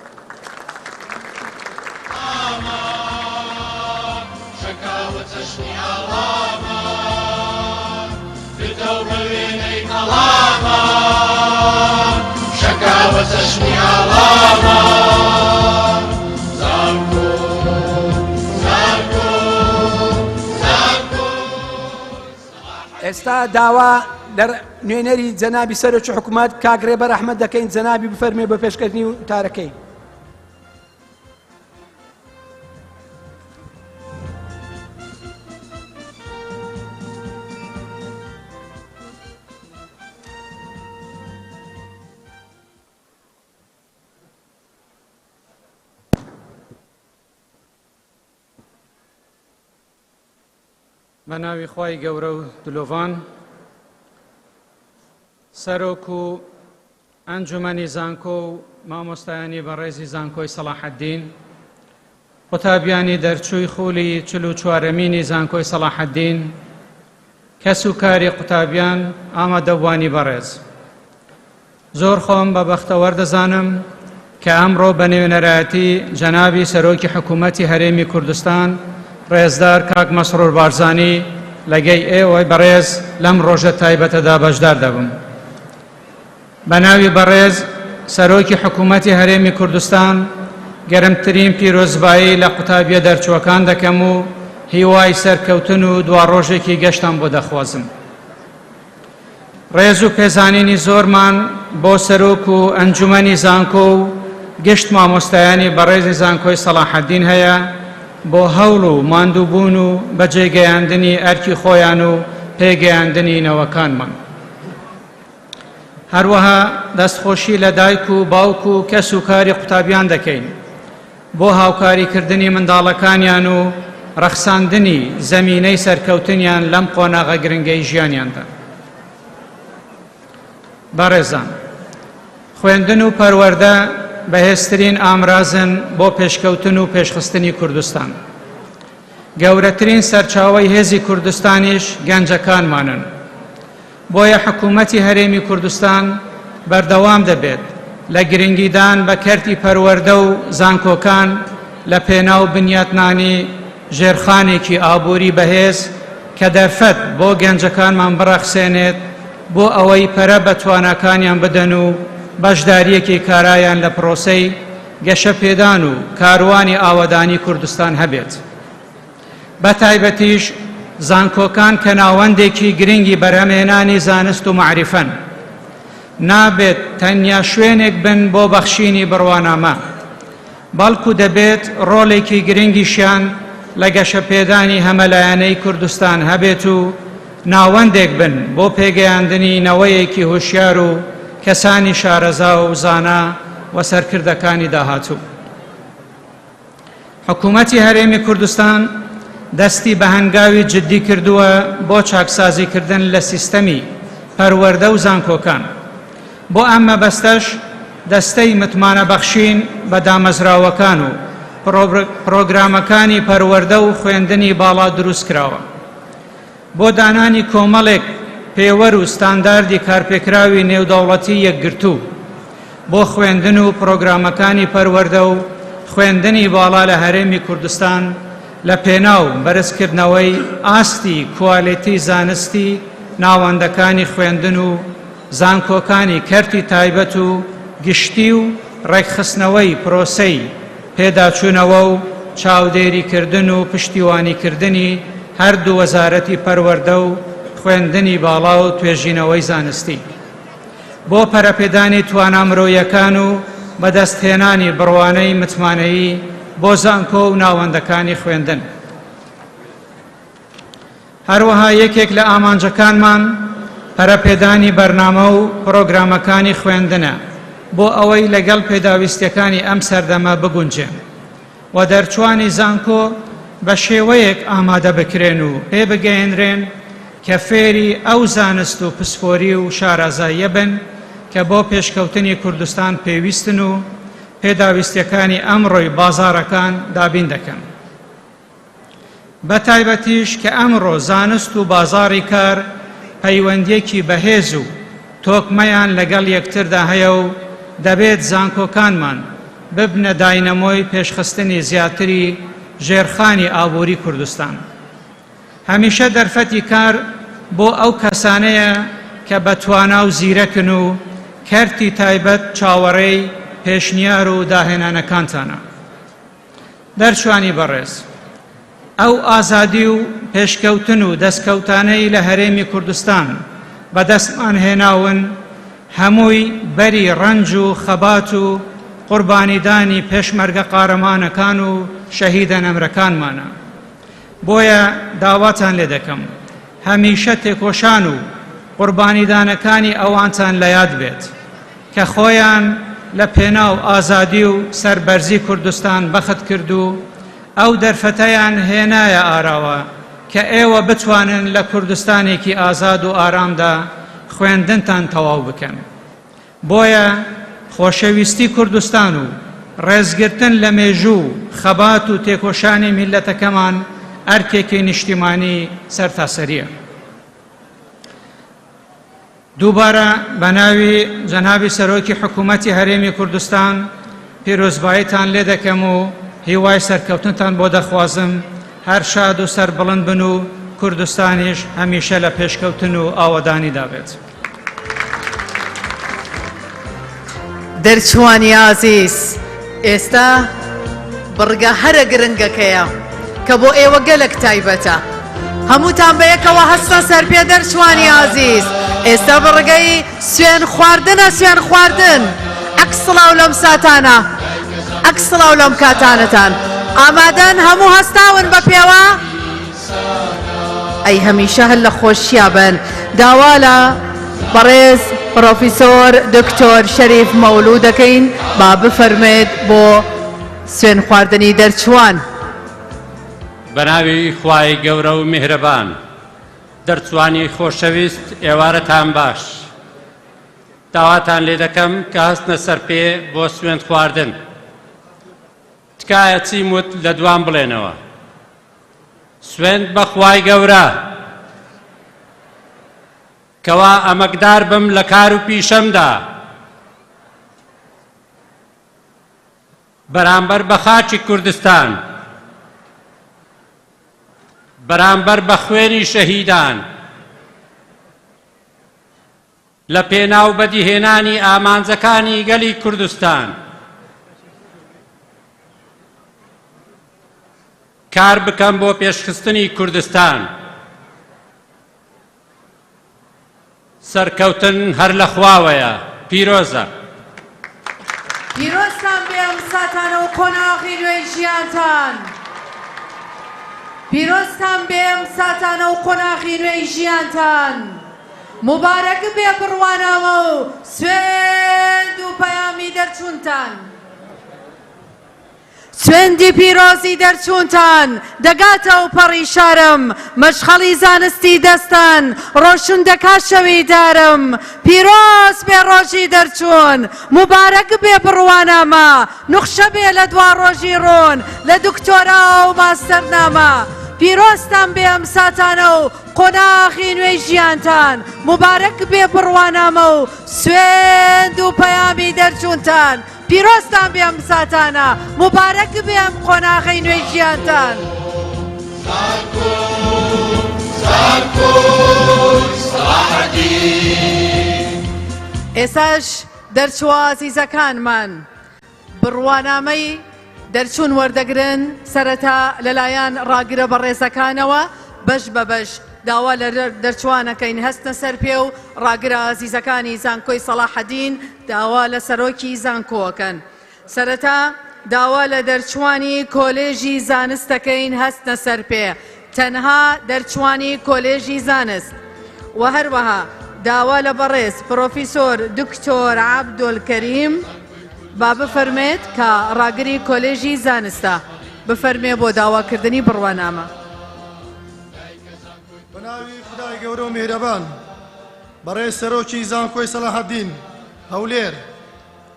شكاوى تشوي علاما زانكو زانكو زانكو. ئێستا داوا لە نوێنەری جەنابی سەرۆکی حکوومەت کاک ڕێبەر ئەحمەد دەکەین. جەنابی بفەرمێ بە پێشکەوتنی وتارەکەی. بە ناوی خوای گەورە و دلۆڤان، سەرۆک و ئەنجومەنی زانکۆ و مامۆستایانی بەڕێزی زانکۆی سەلاحەدین، قوتابیانی دەرچووی خولی 44مینی زانکۆی سەلاحەدین، کەس و کاری قوتابیان ئامادەبوانی بەڕێز، زۆر خۆم بە بەختەوەر دەزانم کە ئەمڕۆ بە نوێنەرایەتی جەنابی سەرۆکی حکوومەتی هەرێمی کوردستان ڕێزدار کاک مەسرور بارزانی لەگەی ئێوە بەڕێز لەم ڕۆژە تایبەتەدا بەشدار دەبم. بە ناوی بەڕێز سەرۆکی حکوومەتی هەرێمی کوردستان گەرمترین پیرۆزبایی لە قوتابیە دەرچووەکان دەکەم و هیوای سەرکەوتن و دوا ڕۆژێکی گەشتان بۆ دەخوازم. ڕێز و پێزانینی زۆرمان بۆ سەرۆک و ئەنجومەنی زانکۆ و گشت مامۆستایانی بەڕێزی زانکۆی سەلاحەدین هەیە بۆ هەوڵ و ماندووبوون و بەجێگەیاندنی ئەرکی خۆیان و پێگەیاندنی نەوەکانمان. هەروەها دەستخۆشی لە دایک و باوک و کەس و کاری قوتابیان دەکەین بۆ هاوکاریکردنی منداڵەکانیان و ڕەخساندنی زەمینەی سەرکەوتنیان لەم قۆناغە گرنگەی ژیانیاندا. بەڕێزان، خوێندن و پەروەردە بەهێزترین ئامرازن بۆ پێشکەوتن و پێشخستنی کوردستان. گەورەترین سەرچاوەی هێزی کوردستانیش گەنجەکانمانن. بۆیە حکوومەتی هەرێمی کوردستان بەردەوام دەبێت لە گرنگیدان بە کەرتی پەروەردە و زانکۆکان لە پێناو بنیاتنانی ژێرخانێکی ئابووری بەهێز کە دەرفەت بۆ گەنجەکانمان بڕەخسێنێت بۆ ئەوەی پەرە بە تواناکانیان بدەن و بەشداریەکی کارایان لە پرۆسەی گەشە پێدان و کاروانی ئاوەدانی کوردستان هەبێت. بە تایبەتیش زانکۆکان کە ناوەندێکی گرنگی بەرهەمهێنانی زانست و معریفەن، نابێت تەنیا شوێنێک بن بۆ بەخشینی بڕوانامە، بەڵکو دەبێت ڕۆڵێکی گرنگیشیان لە گەشەپێدانی هەمەلایەنەی کوردستان هەبێت و ناوەندێک بن بۆ پێگەیاندنی نەوەیەکی هوشیار و کەسانی شارەزا و زانا و سەرکردەکانی داهاتوو. حکوومەتی هەرێمی کوردستان دەستی بە هەنگاوی جددی کردووە بۆ چاکسازیکردن لە سیستەمی پەروەردە و زانکۆکان. بۆ ئەم مەبەستەش دەستەی متمانە بەخشین بە دامەزراوەکان و پرۆگرامەکانی پەروەردە و خوێندنی باڵا دروست کراوە. بۆ دانانی کۆمەڵێک پێوەر و ستانداردی کارپێکراوی نێودەوڵەتی یەکگرتوو بۆ خوێندن و پرۆگرامەکانی پەروەردە و خوێندنی باڵا لە هەرێمی کوردستان لە پێناو بەرزکردنەوەی ئاستی کوالیتی زانستی ناوەندەکانی خوێندن و زانکۆکانی کەرتی تایبەت و گشتی و ڕێکخستنەوەی پرۆسەی پێداچوونەوە و چاودێریکردن و پشتیوانیکردنی هەردوو وەزارەتی پەروەردە و خوێندنی باڵا و توێژینەوەی زانستی بۆ پەرەپێدانی توانامرۆیەکان و بەدەستهێنانی بڕوانەی متمانەیی بۆ زانکۆ و ناوەندەکانی خوێندن. هەروەها یەکێک لە ئامانجەکانمان پەرەپێدانی بەرنامە و پرۆگرامەکانی خوێندنە بۆ ئەوەی لەگەڵ پێداویستیەکانی ئەم سەردەمە بگونجێن و دەرچوانی زانکۆ بە شێوەیەک ئامادە بکرێن و پێ بگەێنرێن کە فێری ئەو زانست و پسپۆری و شارەزاییە بن کە بۆ پێشکەوتنی کوردستان پێویستن و پێداویستیەکانی ئەمڕۆی بازارەکان دابین دەکەن. بە تایبەتیش کە ئەمڕۆ زانست و بازاڕی کار پەیوەندیەکی بەهێز و تۆکمەیان لەگەڵ یەکتردا هەیە و دەبێت زانکۆکانمان ببنە داینەمۆی پێشخستنی زیاتری ژێرخانی ئابووری کوردستان. هەمیشە دەرفەتی کار بۆ ئەو کەسانەیە کە بەتوانا و زیرەکن و کەرتی تایبەت چاوەڕێی پێشنیار و داهێنانەکانتانە. دەرچوانی بەڕێز، ئەو ئازادی و پێشکەوتن و دەستکەوتانەی لە هەرێمی کوردستان بەدەستمان هێناون هەمووی بەری ڕەنج و خەبات و قوربانیدانی پێشمەرگە قارەمانەکان و شەهیدە نەمرەکانمانە. بۆیە داواتان لێ دەکەم هەمیشە تێکۆشان و قوربانیدانەکانی ئەوانتان لە یاد بێت کە خۆیان لە پێناو ئازادی و سەربەرزی کوردستان بەخت کرد و ئەو دەرفەتەیان هێنایە ئاراوە کە ئێوە بتوانن لە کوردستانێکی ئازاد و ئارامدا خوێندنتان تەواو بکەن. بۆیە خۆشەویستی کوردستان و ڕێزگرتن لە مێژوو خەبات و تێکۆشانی میلەتەکەمان ئەرکێکی نیشتیمانی سەرتاسەریە. دووبارە بە ناوی جەنابی سەرۆکی حکوومەتی هەرێمی کوردستان پیرۆزباییتان لێ دەکەم و هیوای سەرکەوتنتان بۆ دەخوازم. هەر شاد و سەربڵند بن و کوردستانیش هەمیشە لە پێشکەوتن و ئاوەدانی دابێت. دەرچوانی ئازیز، ئێستا بڕگە هەرە گرنگەکەیە کە بۆ ئێوە گەلێک تایبەتە. هەمووتان بەیەکەوە هەستە سەر پێ دەرچوانی ئازیز. ئێستا بڕگەی سوێن خواردنە، سوێن خواردن. ئەکسڵاو لەم ساتانە، ئەکسڵاو لەم کاتانتان. ئامادەن هەموو هەستاون بە پێوە؟ ئەی هەمیشە هەر لە خۆشییا بن. داوا لە بەڕێز پرۆفیسۆر دکتۆر شەریف مەولوود دەکەین با بفەرمێت بۆ سوێن خواردنی دەرچوان. بەناوی خوای گەورە و میهرەبان، دەرچوانی خۆشەویست، ئێوارەتان باش. داواتان لێ دەکەم کە هەستنە سەر پێ بۆ سوێن خواردن. تکایە چیم وت لە دوام بڵێنەوە. سوێند بە خوای گەورە کەوا ئەمەکدار بم لە کار و پیشەمدا بەرامبەر بە خاچی کوردستان، بەرامبەر بە خوێنی شەهیدان، لە پێناو بەدیهێنانی ئامانجەکانی گەلی کوردستان کار بکەم بۆ پێشخستنی کوردستان. سەرکەوتن هەر لە خواوەیە. پیرۆزە. پیرۆزتان بێم ساتانە و قۆناغی نوێی ژیانتان. پیرۆزتان بێم ساتانە و قۆناغی نوێی ژیانتان. مبارەک بێ بڕوانامە و سوێند و پەیامی دەرچوونتان. سوێندی پیرۆزی دەرچوونتان دەگاتەوە پەڕی شارم، مەشخەڵی زانستی دەستان ڕۆشن دەکا شەوی دارم. پیرۆز بێ ڕۆژی دەرچوون، مبارەک بێ بڕوانامە، نوخشە بێ لە دوا ڕۆژی ڕۆن لە دکتۆرا و ماستەرنامە. پیرۆزتان بێ ئەم ساتانە و قۆناغی نوێی ژیانتان. مبارەک بێ بڕوانامە و سوێند و پەیامی دەرچوونتان. پیرۆزتان بێ ئەم ساتانە، مبارەک بێ ئەم قۆناغی نوێی ژیانتان. ئێساش دەرچووە عەزیزەکانمان بڕوانامەی دەرچوون وەردەگرن سەرەتا لەلایەن ڕاگرە بەڕێزەکانەوە بەش بە بەش داوا لە دەرچوانەکەین هەستە سەر پێ و ڕاگرە عەزیزەکانی زانکۆی سەلاحەدین داوا لە سەرۆکی زانکۆەکەن. سەرەتا داوا لە دەرچوانی کۆلێژی زانستەکەین هەستە سەر پێ، تەنها دەرچوانی کۆلێژی زانست. و هەروەها داوا لە بەڕێز پرۆفیسۆر دکتۆر عەبدولکەریم با بفەرمێت کە ڕاگری کۆلێژی زانستە بفەرمێ بۆ داواکردنی بڕوانامە. بەناوی خودای گەورە و میهرەبان، بەڕێز سەرۆکی زانکۆی سەلاحەدین هەولێر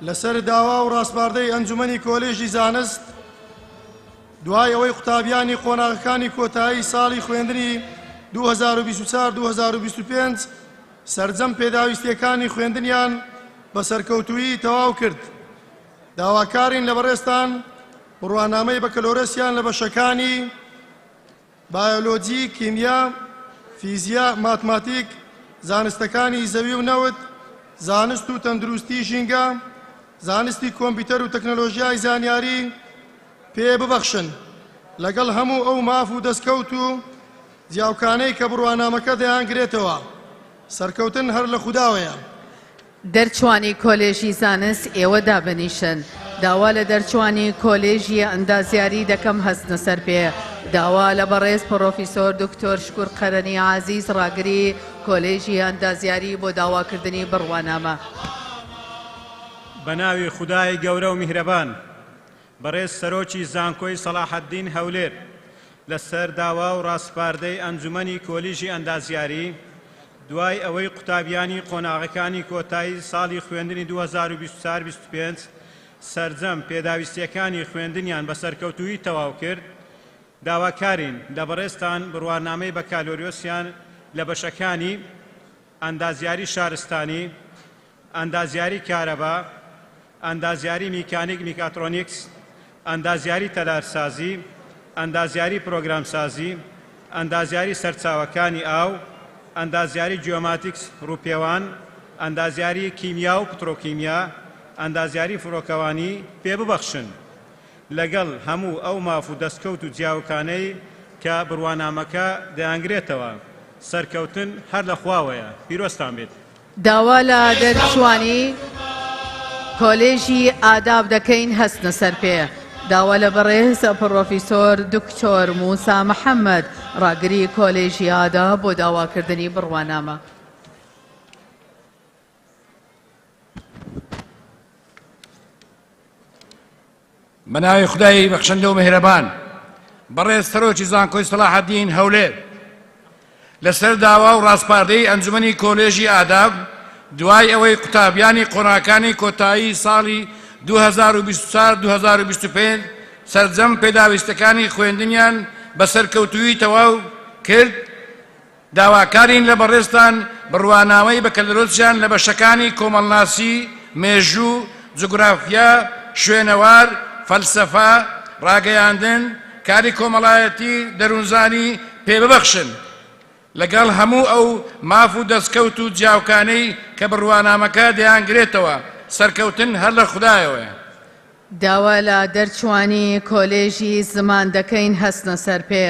لەسەر داوا و ڕاستباردەی ئەنجومەنی کۆلێژی زانست دوای ئەوەی قوتابیانی قۆناغەکانی کۆتایی ساڵی خوێندنی 2024-2025 سەرجەم پێداویستیەکانی خوێندنیان بە سەرکەوتووی تەواو کرد. داواکارین لە بەڕێستان بڕوانامەی بەکەلۆرەسیان لە بەشەکانی بایۆلۆجی، کیمیا، فیزیا، ماتماتیک، زانستەکانی زەوی و نەوت، زانست و تەندروستی ژینگە، زانستی کۆمپیوتەر و تەکنۆلۆژیای زانیاری پێ ببەخشن لەگەڵ هەموو ئەو ماف و دەستکەوت و جیاوکانەی کە بڕوانامەکە دەیانگرێتەوە. سەرکەوتن هەر لە خوداوەیە. دەرچوانی کۆلێژی زانست ئێوە دابنیشن. داوا لە دەرچوانی کۆلێژی ئەندازیاری دەکەم هەستنە سەر پێ. داوا لە بەڕێز پرۆفیسۆر دکتۆر شکور قەرەنی عەزیز ڕاگری کۆلێژی ئەندازیاری بۆ داواکردنی بڕوانامە. بەناوی خودای گەورە و میهرەبان، بەڕێز سەرۆکی زانکۆی سەلاحەدین هەولێر لەسەر داوا و ڕاستپاردەی ئەنجومەنی کۆلیژی ئەندازیاری دوای ئەوەی قوتابیانی قۆناغەکانی کۆتایی ساڵی خوێندنی 2024-25 سەرجەم پێداویستیەکانی خوێندنیان بە سەرکەوتووی تەواو کرد، داواکارین لە بەڕێستان بڕوانامەی بەکالۆریۆسیان لە بەشەکانی ئەندازیاری شارستانی، ئەندازیاری کارەبا، ئەندازیاری میکانیک میکاترۆنیکس، ئەندازیاری تەلارسازی، ئەندازیاری پرۆگرامسازی، ئەندازیاری سەرچاوەکانی ئاو، ئەندازیاری جیۆماتیکس ڕووپێوان، ئەندازیاری کیمیا و پترۆکیمیا، ئەندازیاری فڕۆکەوانی پێ ببەخشن لەگەڵ هەموو ئەو ماف و دەستکەوت و جیاوکانەی کە بڕوانامەکە دەیانگرێتەوە. سەرکەوتن هەر لە خواوەیە. پیرۆستان بێت. داوا لە دەرچوانی کۆلێژی ئاداب دەکەین هەستنە سەر پێ. داوا لە بەڕێز پرۆفیسۆر دکتۆر موسا محەممەد ڕاگری کۆلێژی ئاداب بۆ داواکردنی بڕوانامە. بەناوی خودای بەخشەندە و میهرەبان بەڕێز سەرۆکی زانکۆی سەلاحەدین هەولێر لەسەر داوا و ڕاستپاردەی ئەنجومەنی کۆلێژی ئاداب دوای ئەوەی قوتابیانی قۆناکانی کۆتایی ساڵی 2024-2025 سەرجەم پێداویستەکانی خوێندنیان بە سەرکەوتووی تەواو کرد داواکارین لە بەڕێستان بڕوانامەی بەکەلەرۆسیان لە بەشەکانی کۆمەڵناسی مێژوو جوگرافیا شوێنەوار فەلسەفە ڕاگەیاندن کاری کۆمەڵایەتی دەروونزانی پێ ببەخشن لەگەڵ هەموو ئەو ماف و دەستکەوت و جیاوکانەی کە بڕوانامەکە دەیانگرێتەوە سەرکەوتن هەر لە خودایەوە. داوا لە دەرچوانی کۆلێژی زمان دەکەین هەستنە سەر پێ.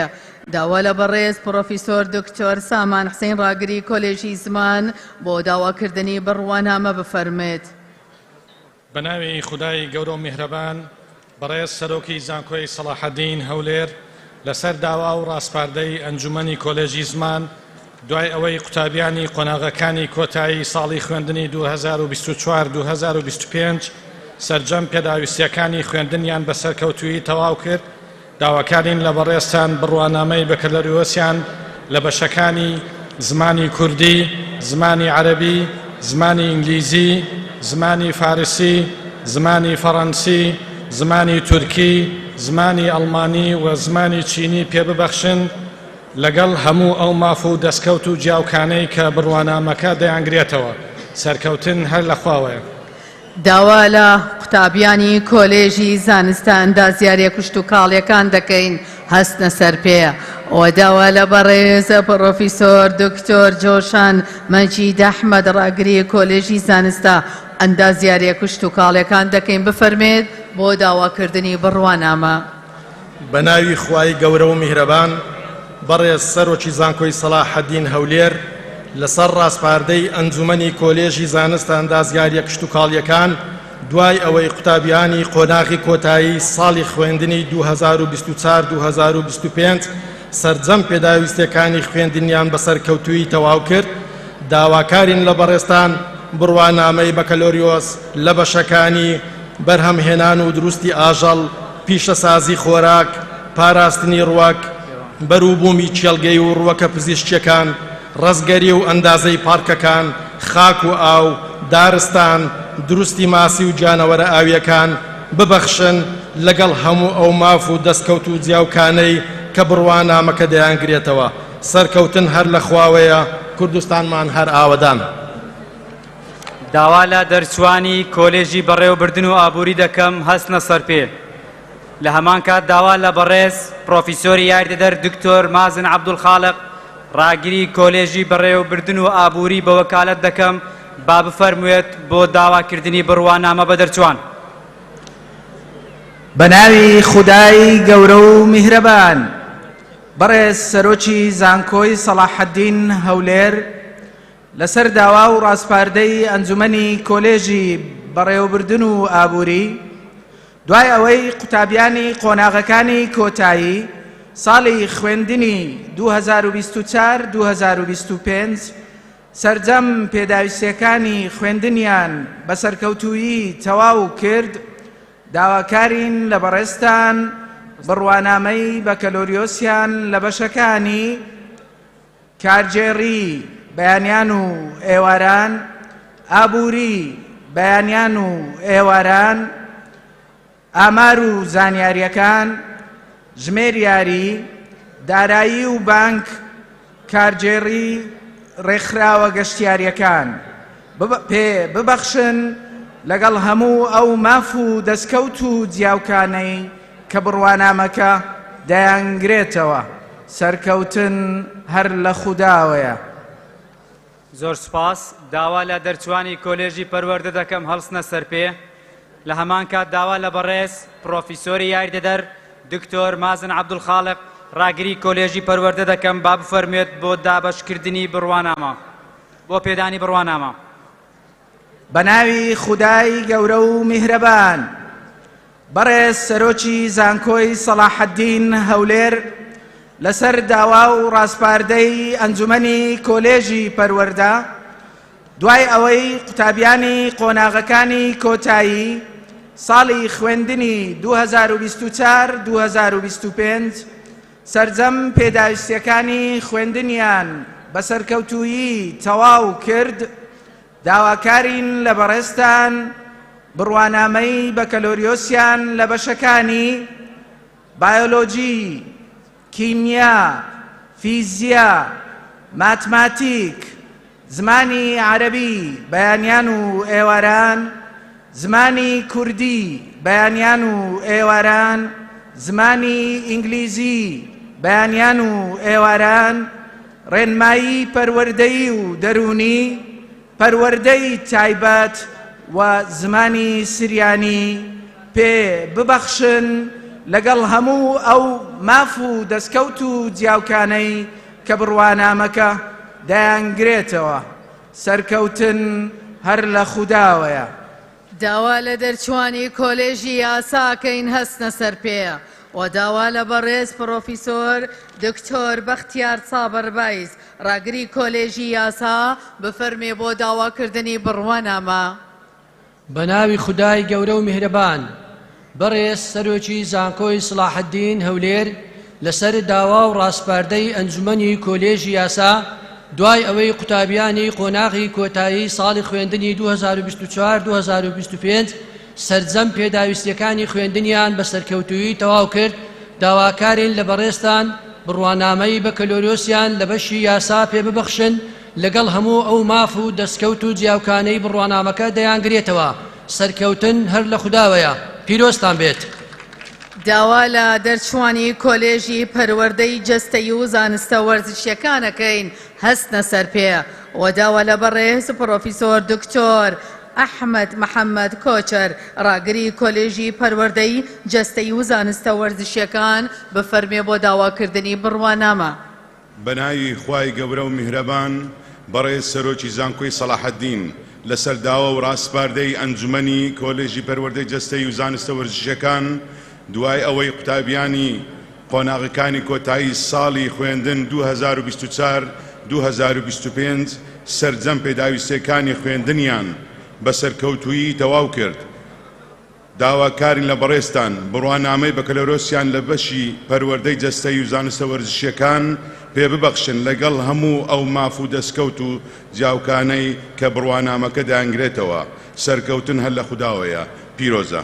داوا لە بەڕێز پرۆفیسۆر دکتۆر سامان حسین ڕاگری کۆلێژی زمان بۆ داواکردنی بڕوانامە بفەرمێت. بەناوی خودای گەورە و میهرەبان بەڕێز سەرۆکی زانکۆی سەلاحەدین هەولێر لەسەر داوا و ڕاستپاردەی ئەنجومەنی کۆلێژی زمان دوای ئەوەی قوتابیانی قۆناغەکانی کۆتایی ساڵی خوێندنی 2024-2025 سەرجەم پێداویستیەکانی خوێندنیان بە سەرکەوتووی تەواو کرد داواکارین لە بەڕێستان بڕوانامەی بەکەلەرۆسیان لە بەشەکانی زمانی کوردی زمانی عەرەبی زمانی ئینگلیزی زمانی فارسی زمانی فەڕەنسی زمانی تورکی زمانی ئەڵمانی و زمانی چینی پێ ببەخشن لەگەڵ هەموو ئەو ماف و دەستکەوت و جیاوکانەی کە بڕوانامەکە دەیانگرێتەوە سەرکەوتن هەر لە خواوەیە. داوا لە قوتابیانی کۆلێژی زانستان دازیاریە کوشت و کاڵیەکان دەکەین هەستنە سەر پێ. ئەوە داوا لە بەڕێزە پرۆفیسۆر دکتۆر جۆشان مەجید ئەحمەد ڕاگری کۆلێژی زانستە ئەندازیاریە کوشت و کاڵیەکان دەکەین بفەرمێت بۆ داواکردنی بڕوانامە. بە ناوی خوای گەورە و میهرەبان بەڕێز سەرۆکی زانکۆی سەلاحەدین هەولێر لەسەر ڕاستپاردەی ئەنجومەنی کۆلێژی زانستە ئەندازیاریە کشت و کاڵیەکان دوای ئەوەی قوتابیانی قۆناغی کۆتایی ساڵی خوێندنی 2024-2025 سەرجەم پێداویستەکانی خوێندنیان بەسەر کەوتووی تەواو کرد داواکارین لە بەڕێستان بڕوانامەی بەکەلۆریۆس لە بەشەکانی بەرهەمهێنان و دروستی ئاژەڵ پیشەسازی خۆراک پاراستنی ڕووەک بەرووبوومی چێڵگەی و ڕووەکە پزیشکیەکان ڕزگەری و ئەندازەی پارکەکان خاک و ئاو دارستان دروستی ماسی و جانەوەرە ئاویەکان ببەخشن لەگەڵ هەموو ئەو ماف و دەستکەوت و جیاوکانەی کە بڕوانامەکە دەیانگرێتەوە سەرکەوتن هەر لە خواوەیە کوردستانمان هەر ئاوەدان. داوا لە دەرچوانی کۆلێژی بەڕێوەبردن و ئابووری دەکەم هەستنە سەر پێ. لە هەمان کات داوا لە بەڕێز پرۆفیسۆری یاریدەدەر دکتۆر مازن عەبدولخالق ڕاگری کۆلێژی بەڕێوەبردن و ئابووری بە وەکالەت دەکەم با بفەرموێت بۆ داواکردنی بڕوانامە بە دەرچوان. بەناوی خودای گەورە و میهرەبان بەڕێز سەرۆکی زانکۆی سەلاحەدین هەولێر لەسەر داوا و ڕاستپاردەی ئەنجومەنی کۆلێژی بەڕێوەبردن و ئابووری دوای ئەوەی قوتابیانی قۆناغەکانی کۆتایی ساڵی خوێندنی 2024-2025 سەرجەم پێداویستیەکانی خوێندنیان بە سەرکەوتووی تەواو کرد داواکارین لە بەڕێستان بڕوانامەی بەکەلۆریۆسیان لە بەشەکانی کارجێڕی بەیانیان و ئێواران ئابووری بەیانیان و ئێواران ئامار و زانیاریەکان ژمێر یاری دارایی و بانک کارجێڕی ڕێکخراوە گەشتیاریەکان پێ ببەخشن لەگەڵ هەموو ئەو ماف و دەستکەوت و جیاوکانەی کە بڕوانامەکە دەیانگرێتەوە سەرکەوتن هەر لە خوداوەیە. زۆر سپاس. داوا لە دەرچوانی کۆلێژی پەروەردە دەکەم هەڵسنە سەر پێ. لە هەمان کات داوا لە بەڕێز پرۆفیسۆری یاریدەدەر دکتۆر مازن عەبدولخالق ڕاگری کۆلێژی پەروەردە دەکەم با بفەرمێت بۆ دابەشکردنی بڕوانامە بۆ پێدانی بڕوانامە. بەناوی خودای گەورە و میهرەبان بەڕێز سەرۆکی زانکۆی سەلاحەدین هەولێر لەسەر داوا و ڕاستپاردەی ئەنجومەنی کۆلێژی پەروەردە دوای ئەوەی قوتابیانی قۆناغەکانی کۆتایی ساڵی خوێندنی 2024-2025 سەرجەم پێداویستیەکانی خوێندنیان بە سەرکەوتوویی تەواو کرد، داواکارین لە بەڕێستان بڕوانامەی بەکەلۆریۆسیان لە بەشەکانی بایۆلۆجی، کیمیا، فیزیا، ماتماتیک، زمانی عەرەبی بەیانیان و ئێواران، زمانی کوردی بەیانیان و ئێواران، زمانی ئینگلیزی بەیانیان و ئێواران، ڕێنمایی پەروەردەیی و دەرونی، پەروەردەی تایبەت و زمانی سریانی پێ ببەخشن لەگەڵ هەموو ئەو ماف و دەستکەوت و جیاوکانەی کە بڕوانامەکە دەیانگرێتەوە. سەرکەوتن هەر لە خودداوەیە. داوا لە دەرچوانی کۆلێژی یاساکەین هەستنە سەر پێ و داوا لە بەڕێز پرۆفیسۆر دکتۆر بەختیار چابەربایز ڕاگری کۆلێژی یاسا بفەرمێ بۆ داواکردنی بڕوانامە. بە ناوی خودای گەورە و میهرەبان، بەڕێز سەرۆکی زانکۆی سەلاحەددین هەولێر لەسەر داوا و ڕاستپاردەی ئەنجومەنی کۆلێژی یاسا دوای ئەوەی قوتابیانی قۆناغی کۆتایی ساڵی خوێندنی 2024-2025 سەرجەم پێداویستیەکانی خوێندنیان بە سەرکەوتووی تەواو کرد، داواکارین لە بەڕێستان بڕوانامەی بەکەلۆریۆسیان لە بەشی یاسا پێ ببەخشن لەگەڵ هەموو ئەو ماف و دەستکەوت و جیاوکانەی بڕوانامەکە دەیانگرێتەوە. سەرکەوتن هەر لە خودداوەیە. پیرۆستان بێت. داوا لە دەرچوانی کۆلێژی پەروەردەی جەستەیی و زانستە وەرزشیەکانەکەین هەستنە سەر پێ و داوا لە بەڕێز پرۆفیسۆر دکتۆر ئەحمەد محەممەد کۆچەر ڕاگری کۆلێژی پەروەردەی جەستەیی و زانستە وەرزشیەکان بفەرمێ بۆ داواکردنی بڕوانامە. بەناوی خوای گەورە و میهرەبان، بەڕێز سەرۆکی زانکۆی سەلاحەددین لەسەر داوا و ڕاستپاردەی ئەنجومەنی کۆلێژی پەروەردەی جەستەیی و زانستە وەرزشیەکان دوای ئەوەی قوتابیانی قۆناغەکانی کۆتایی ساڵی خوێندن 2024-2025 سەرجەم پێداویستیەکانی خوێندنیان بە سەرکەوتوویی تەواو کرد، داواکارین لە بەڕێستان بڕوانامەی بەکەلۆریۆسیان لە بەشی پەروەردەی جەستەیی و زانستە وەرزشیەکان پێ ببەخشن لەگەڵ هەموو ئەو ماف و دەستکەوت و جیاوکانەی کە بڕوانامەکە دەیانگرێتەوە. سەرکەوتن هەر لە خودداوەیە. پیرۆزە.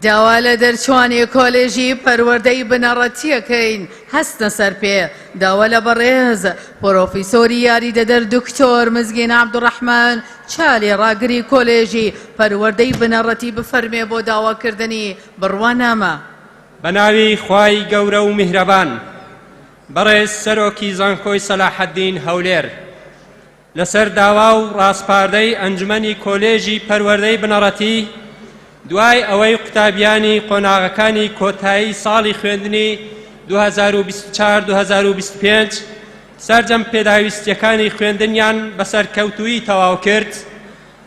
داوا لە دەرچوانی کۆلێژی پەروەردەی بنەڕەتیەکەین هەستنە سەر پێ داوا لە بەڕێز پرۆفیسۆری یاریدەدەر دکتۆر مزگین عەبدوڕەحمان چالی ڕاگری کۆلێژی پەروەردەی بنەڕەتی بفەرمێ بۆ داواکردنی بڕوانامە. بە ناوی خوای گەورە و میهرەبان، بەڕێز سەرۆکی زانکۆی سەلاحەددین هەولێر لەسەر داوا و ڕاستپاردەی ئەنجومەنی کۆلێژی پەروەردەی بنەڕەتی دوای ئەوەی قوتابیانی قۆناغەکانی کۆتایی ساڵی خوێندنی 2024-2025 سەرجەم پێداویستیەکانی خوێندنیان بە سەرکەوتووی تەواو کرد،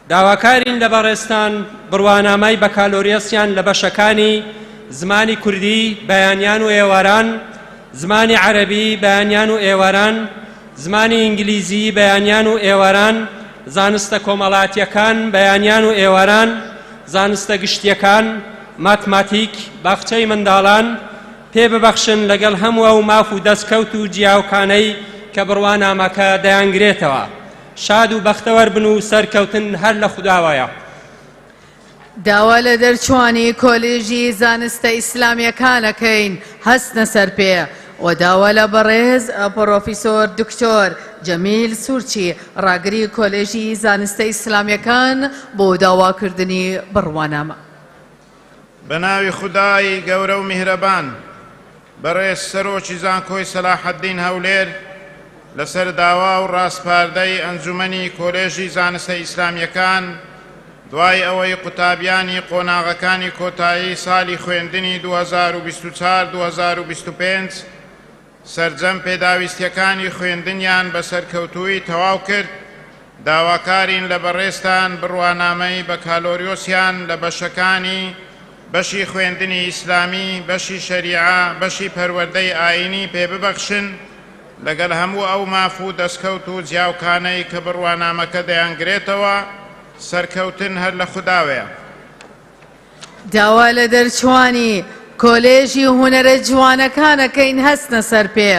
داواکارین لە بەڕێستان بڕوانامەی بەکالۆریۆسیان لە بەشەکانی زمانی کوردی بەیانیان و ئێواران، زمانی عەرەبی بەیانیان و ئێواران، زمانی ئینگلیزی بەیانیان و ئێواران، زانستە کۆمەڵاتیەکان بەیانیان و ئێواران، زانستە گشتیەکان، ماتماتیک، باخچەی منداڵان پێ ببەخشن لەگەڵ هەموو ئەو ماف و دەستکەوت و جیاوکانەی کە بڕوانامەکە دەیانگرێتەوە. شاد و بەختەوەر بن و سەرکەوتن هەر لە خودداوەیە. داوا لە دەرچوانی کۆلێژی زانستە ئیسلامیەکانەکەین هەستنە سەر پێ و داوا لە بەڕێز پرۆفیسۆر دکتۆر جەمیل سوورچی ڕاگری کۆلێژی زانستە ئیسلامیەکان بۆ داواکردنی بڕوانامە. بە ناوی خودای گەورە و میهرەبان، بەڕێز سەرۆکی زانکۆی سەلاحەددین هەولێر لەسەر داوا و ڕاستپاردەی ئەنجومەنی کۆلێژی زانستە ئیسلامیەکان دوای ئەوەی قوتابیانی قۆناغەکانی کۆتایی ساڵی خوێندنی 2024-2025 سەرجەم پێداویستیەکانی خوێندنیان بە سەرکەوتووی تەواو کرد، داواکارین لە بەڕێستان بڕوانامەی بەکالۆریۆسیان لە بەشەکانی بەشی خوێندنی ئیسلامی، بەشی شەریعە، بەشی پەروەردەی ئاینی پێ ببەخشن لەگەڵ هەموو ئەو ماف و دەستکەوت و جیاوکانەی کە بڕوانامەکە دەیانگرێتەوە. سەرکەوتن هەر لە خودداوەیە. داوا لە دەرچوانی کۆلێژی هونەرە جوانەکانەکەین هەستنە سەر پێ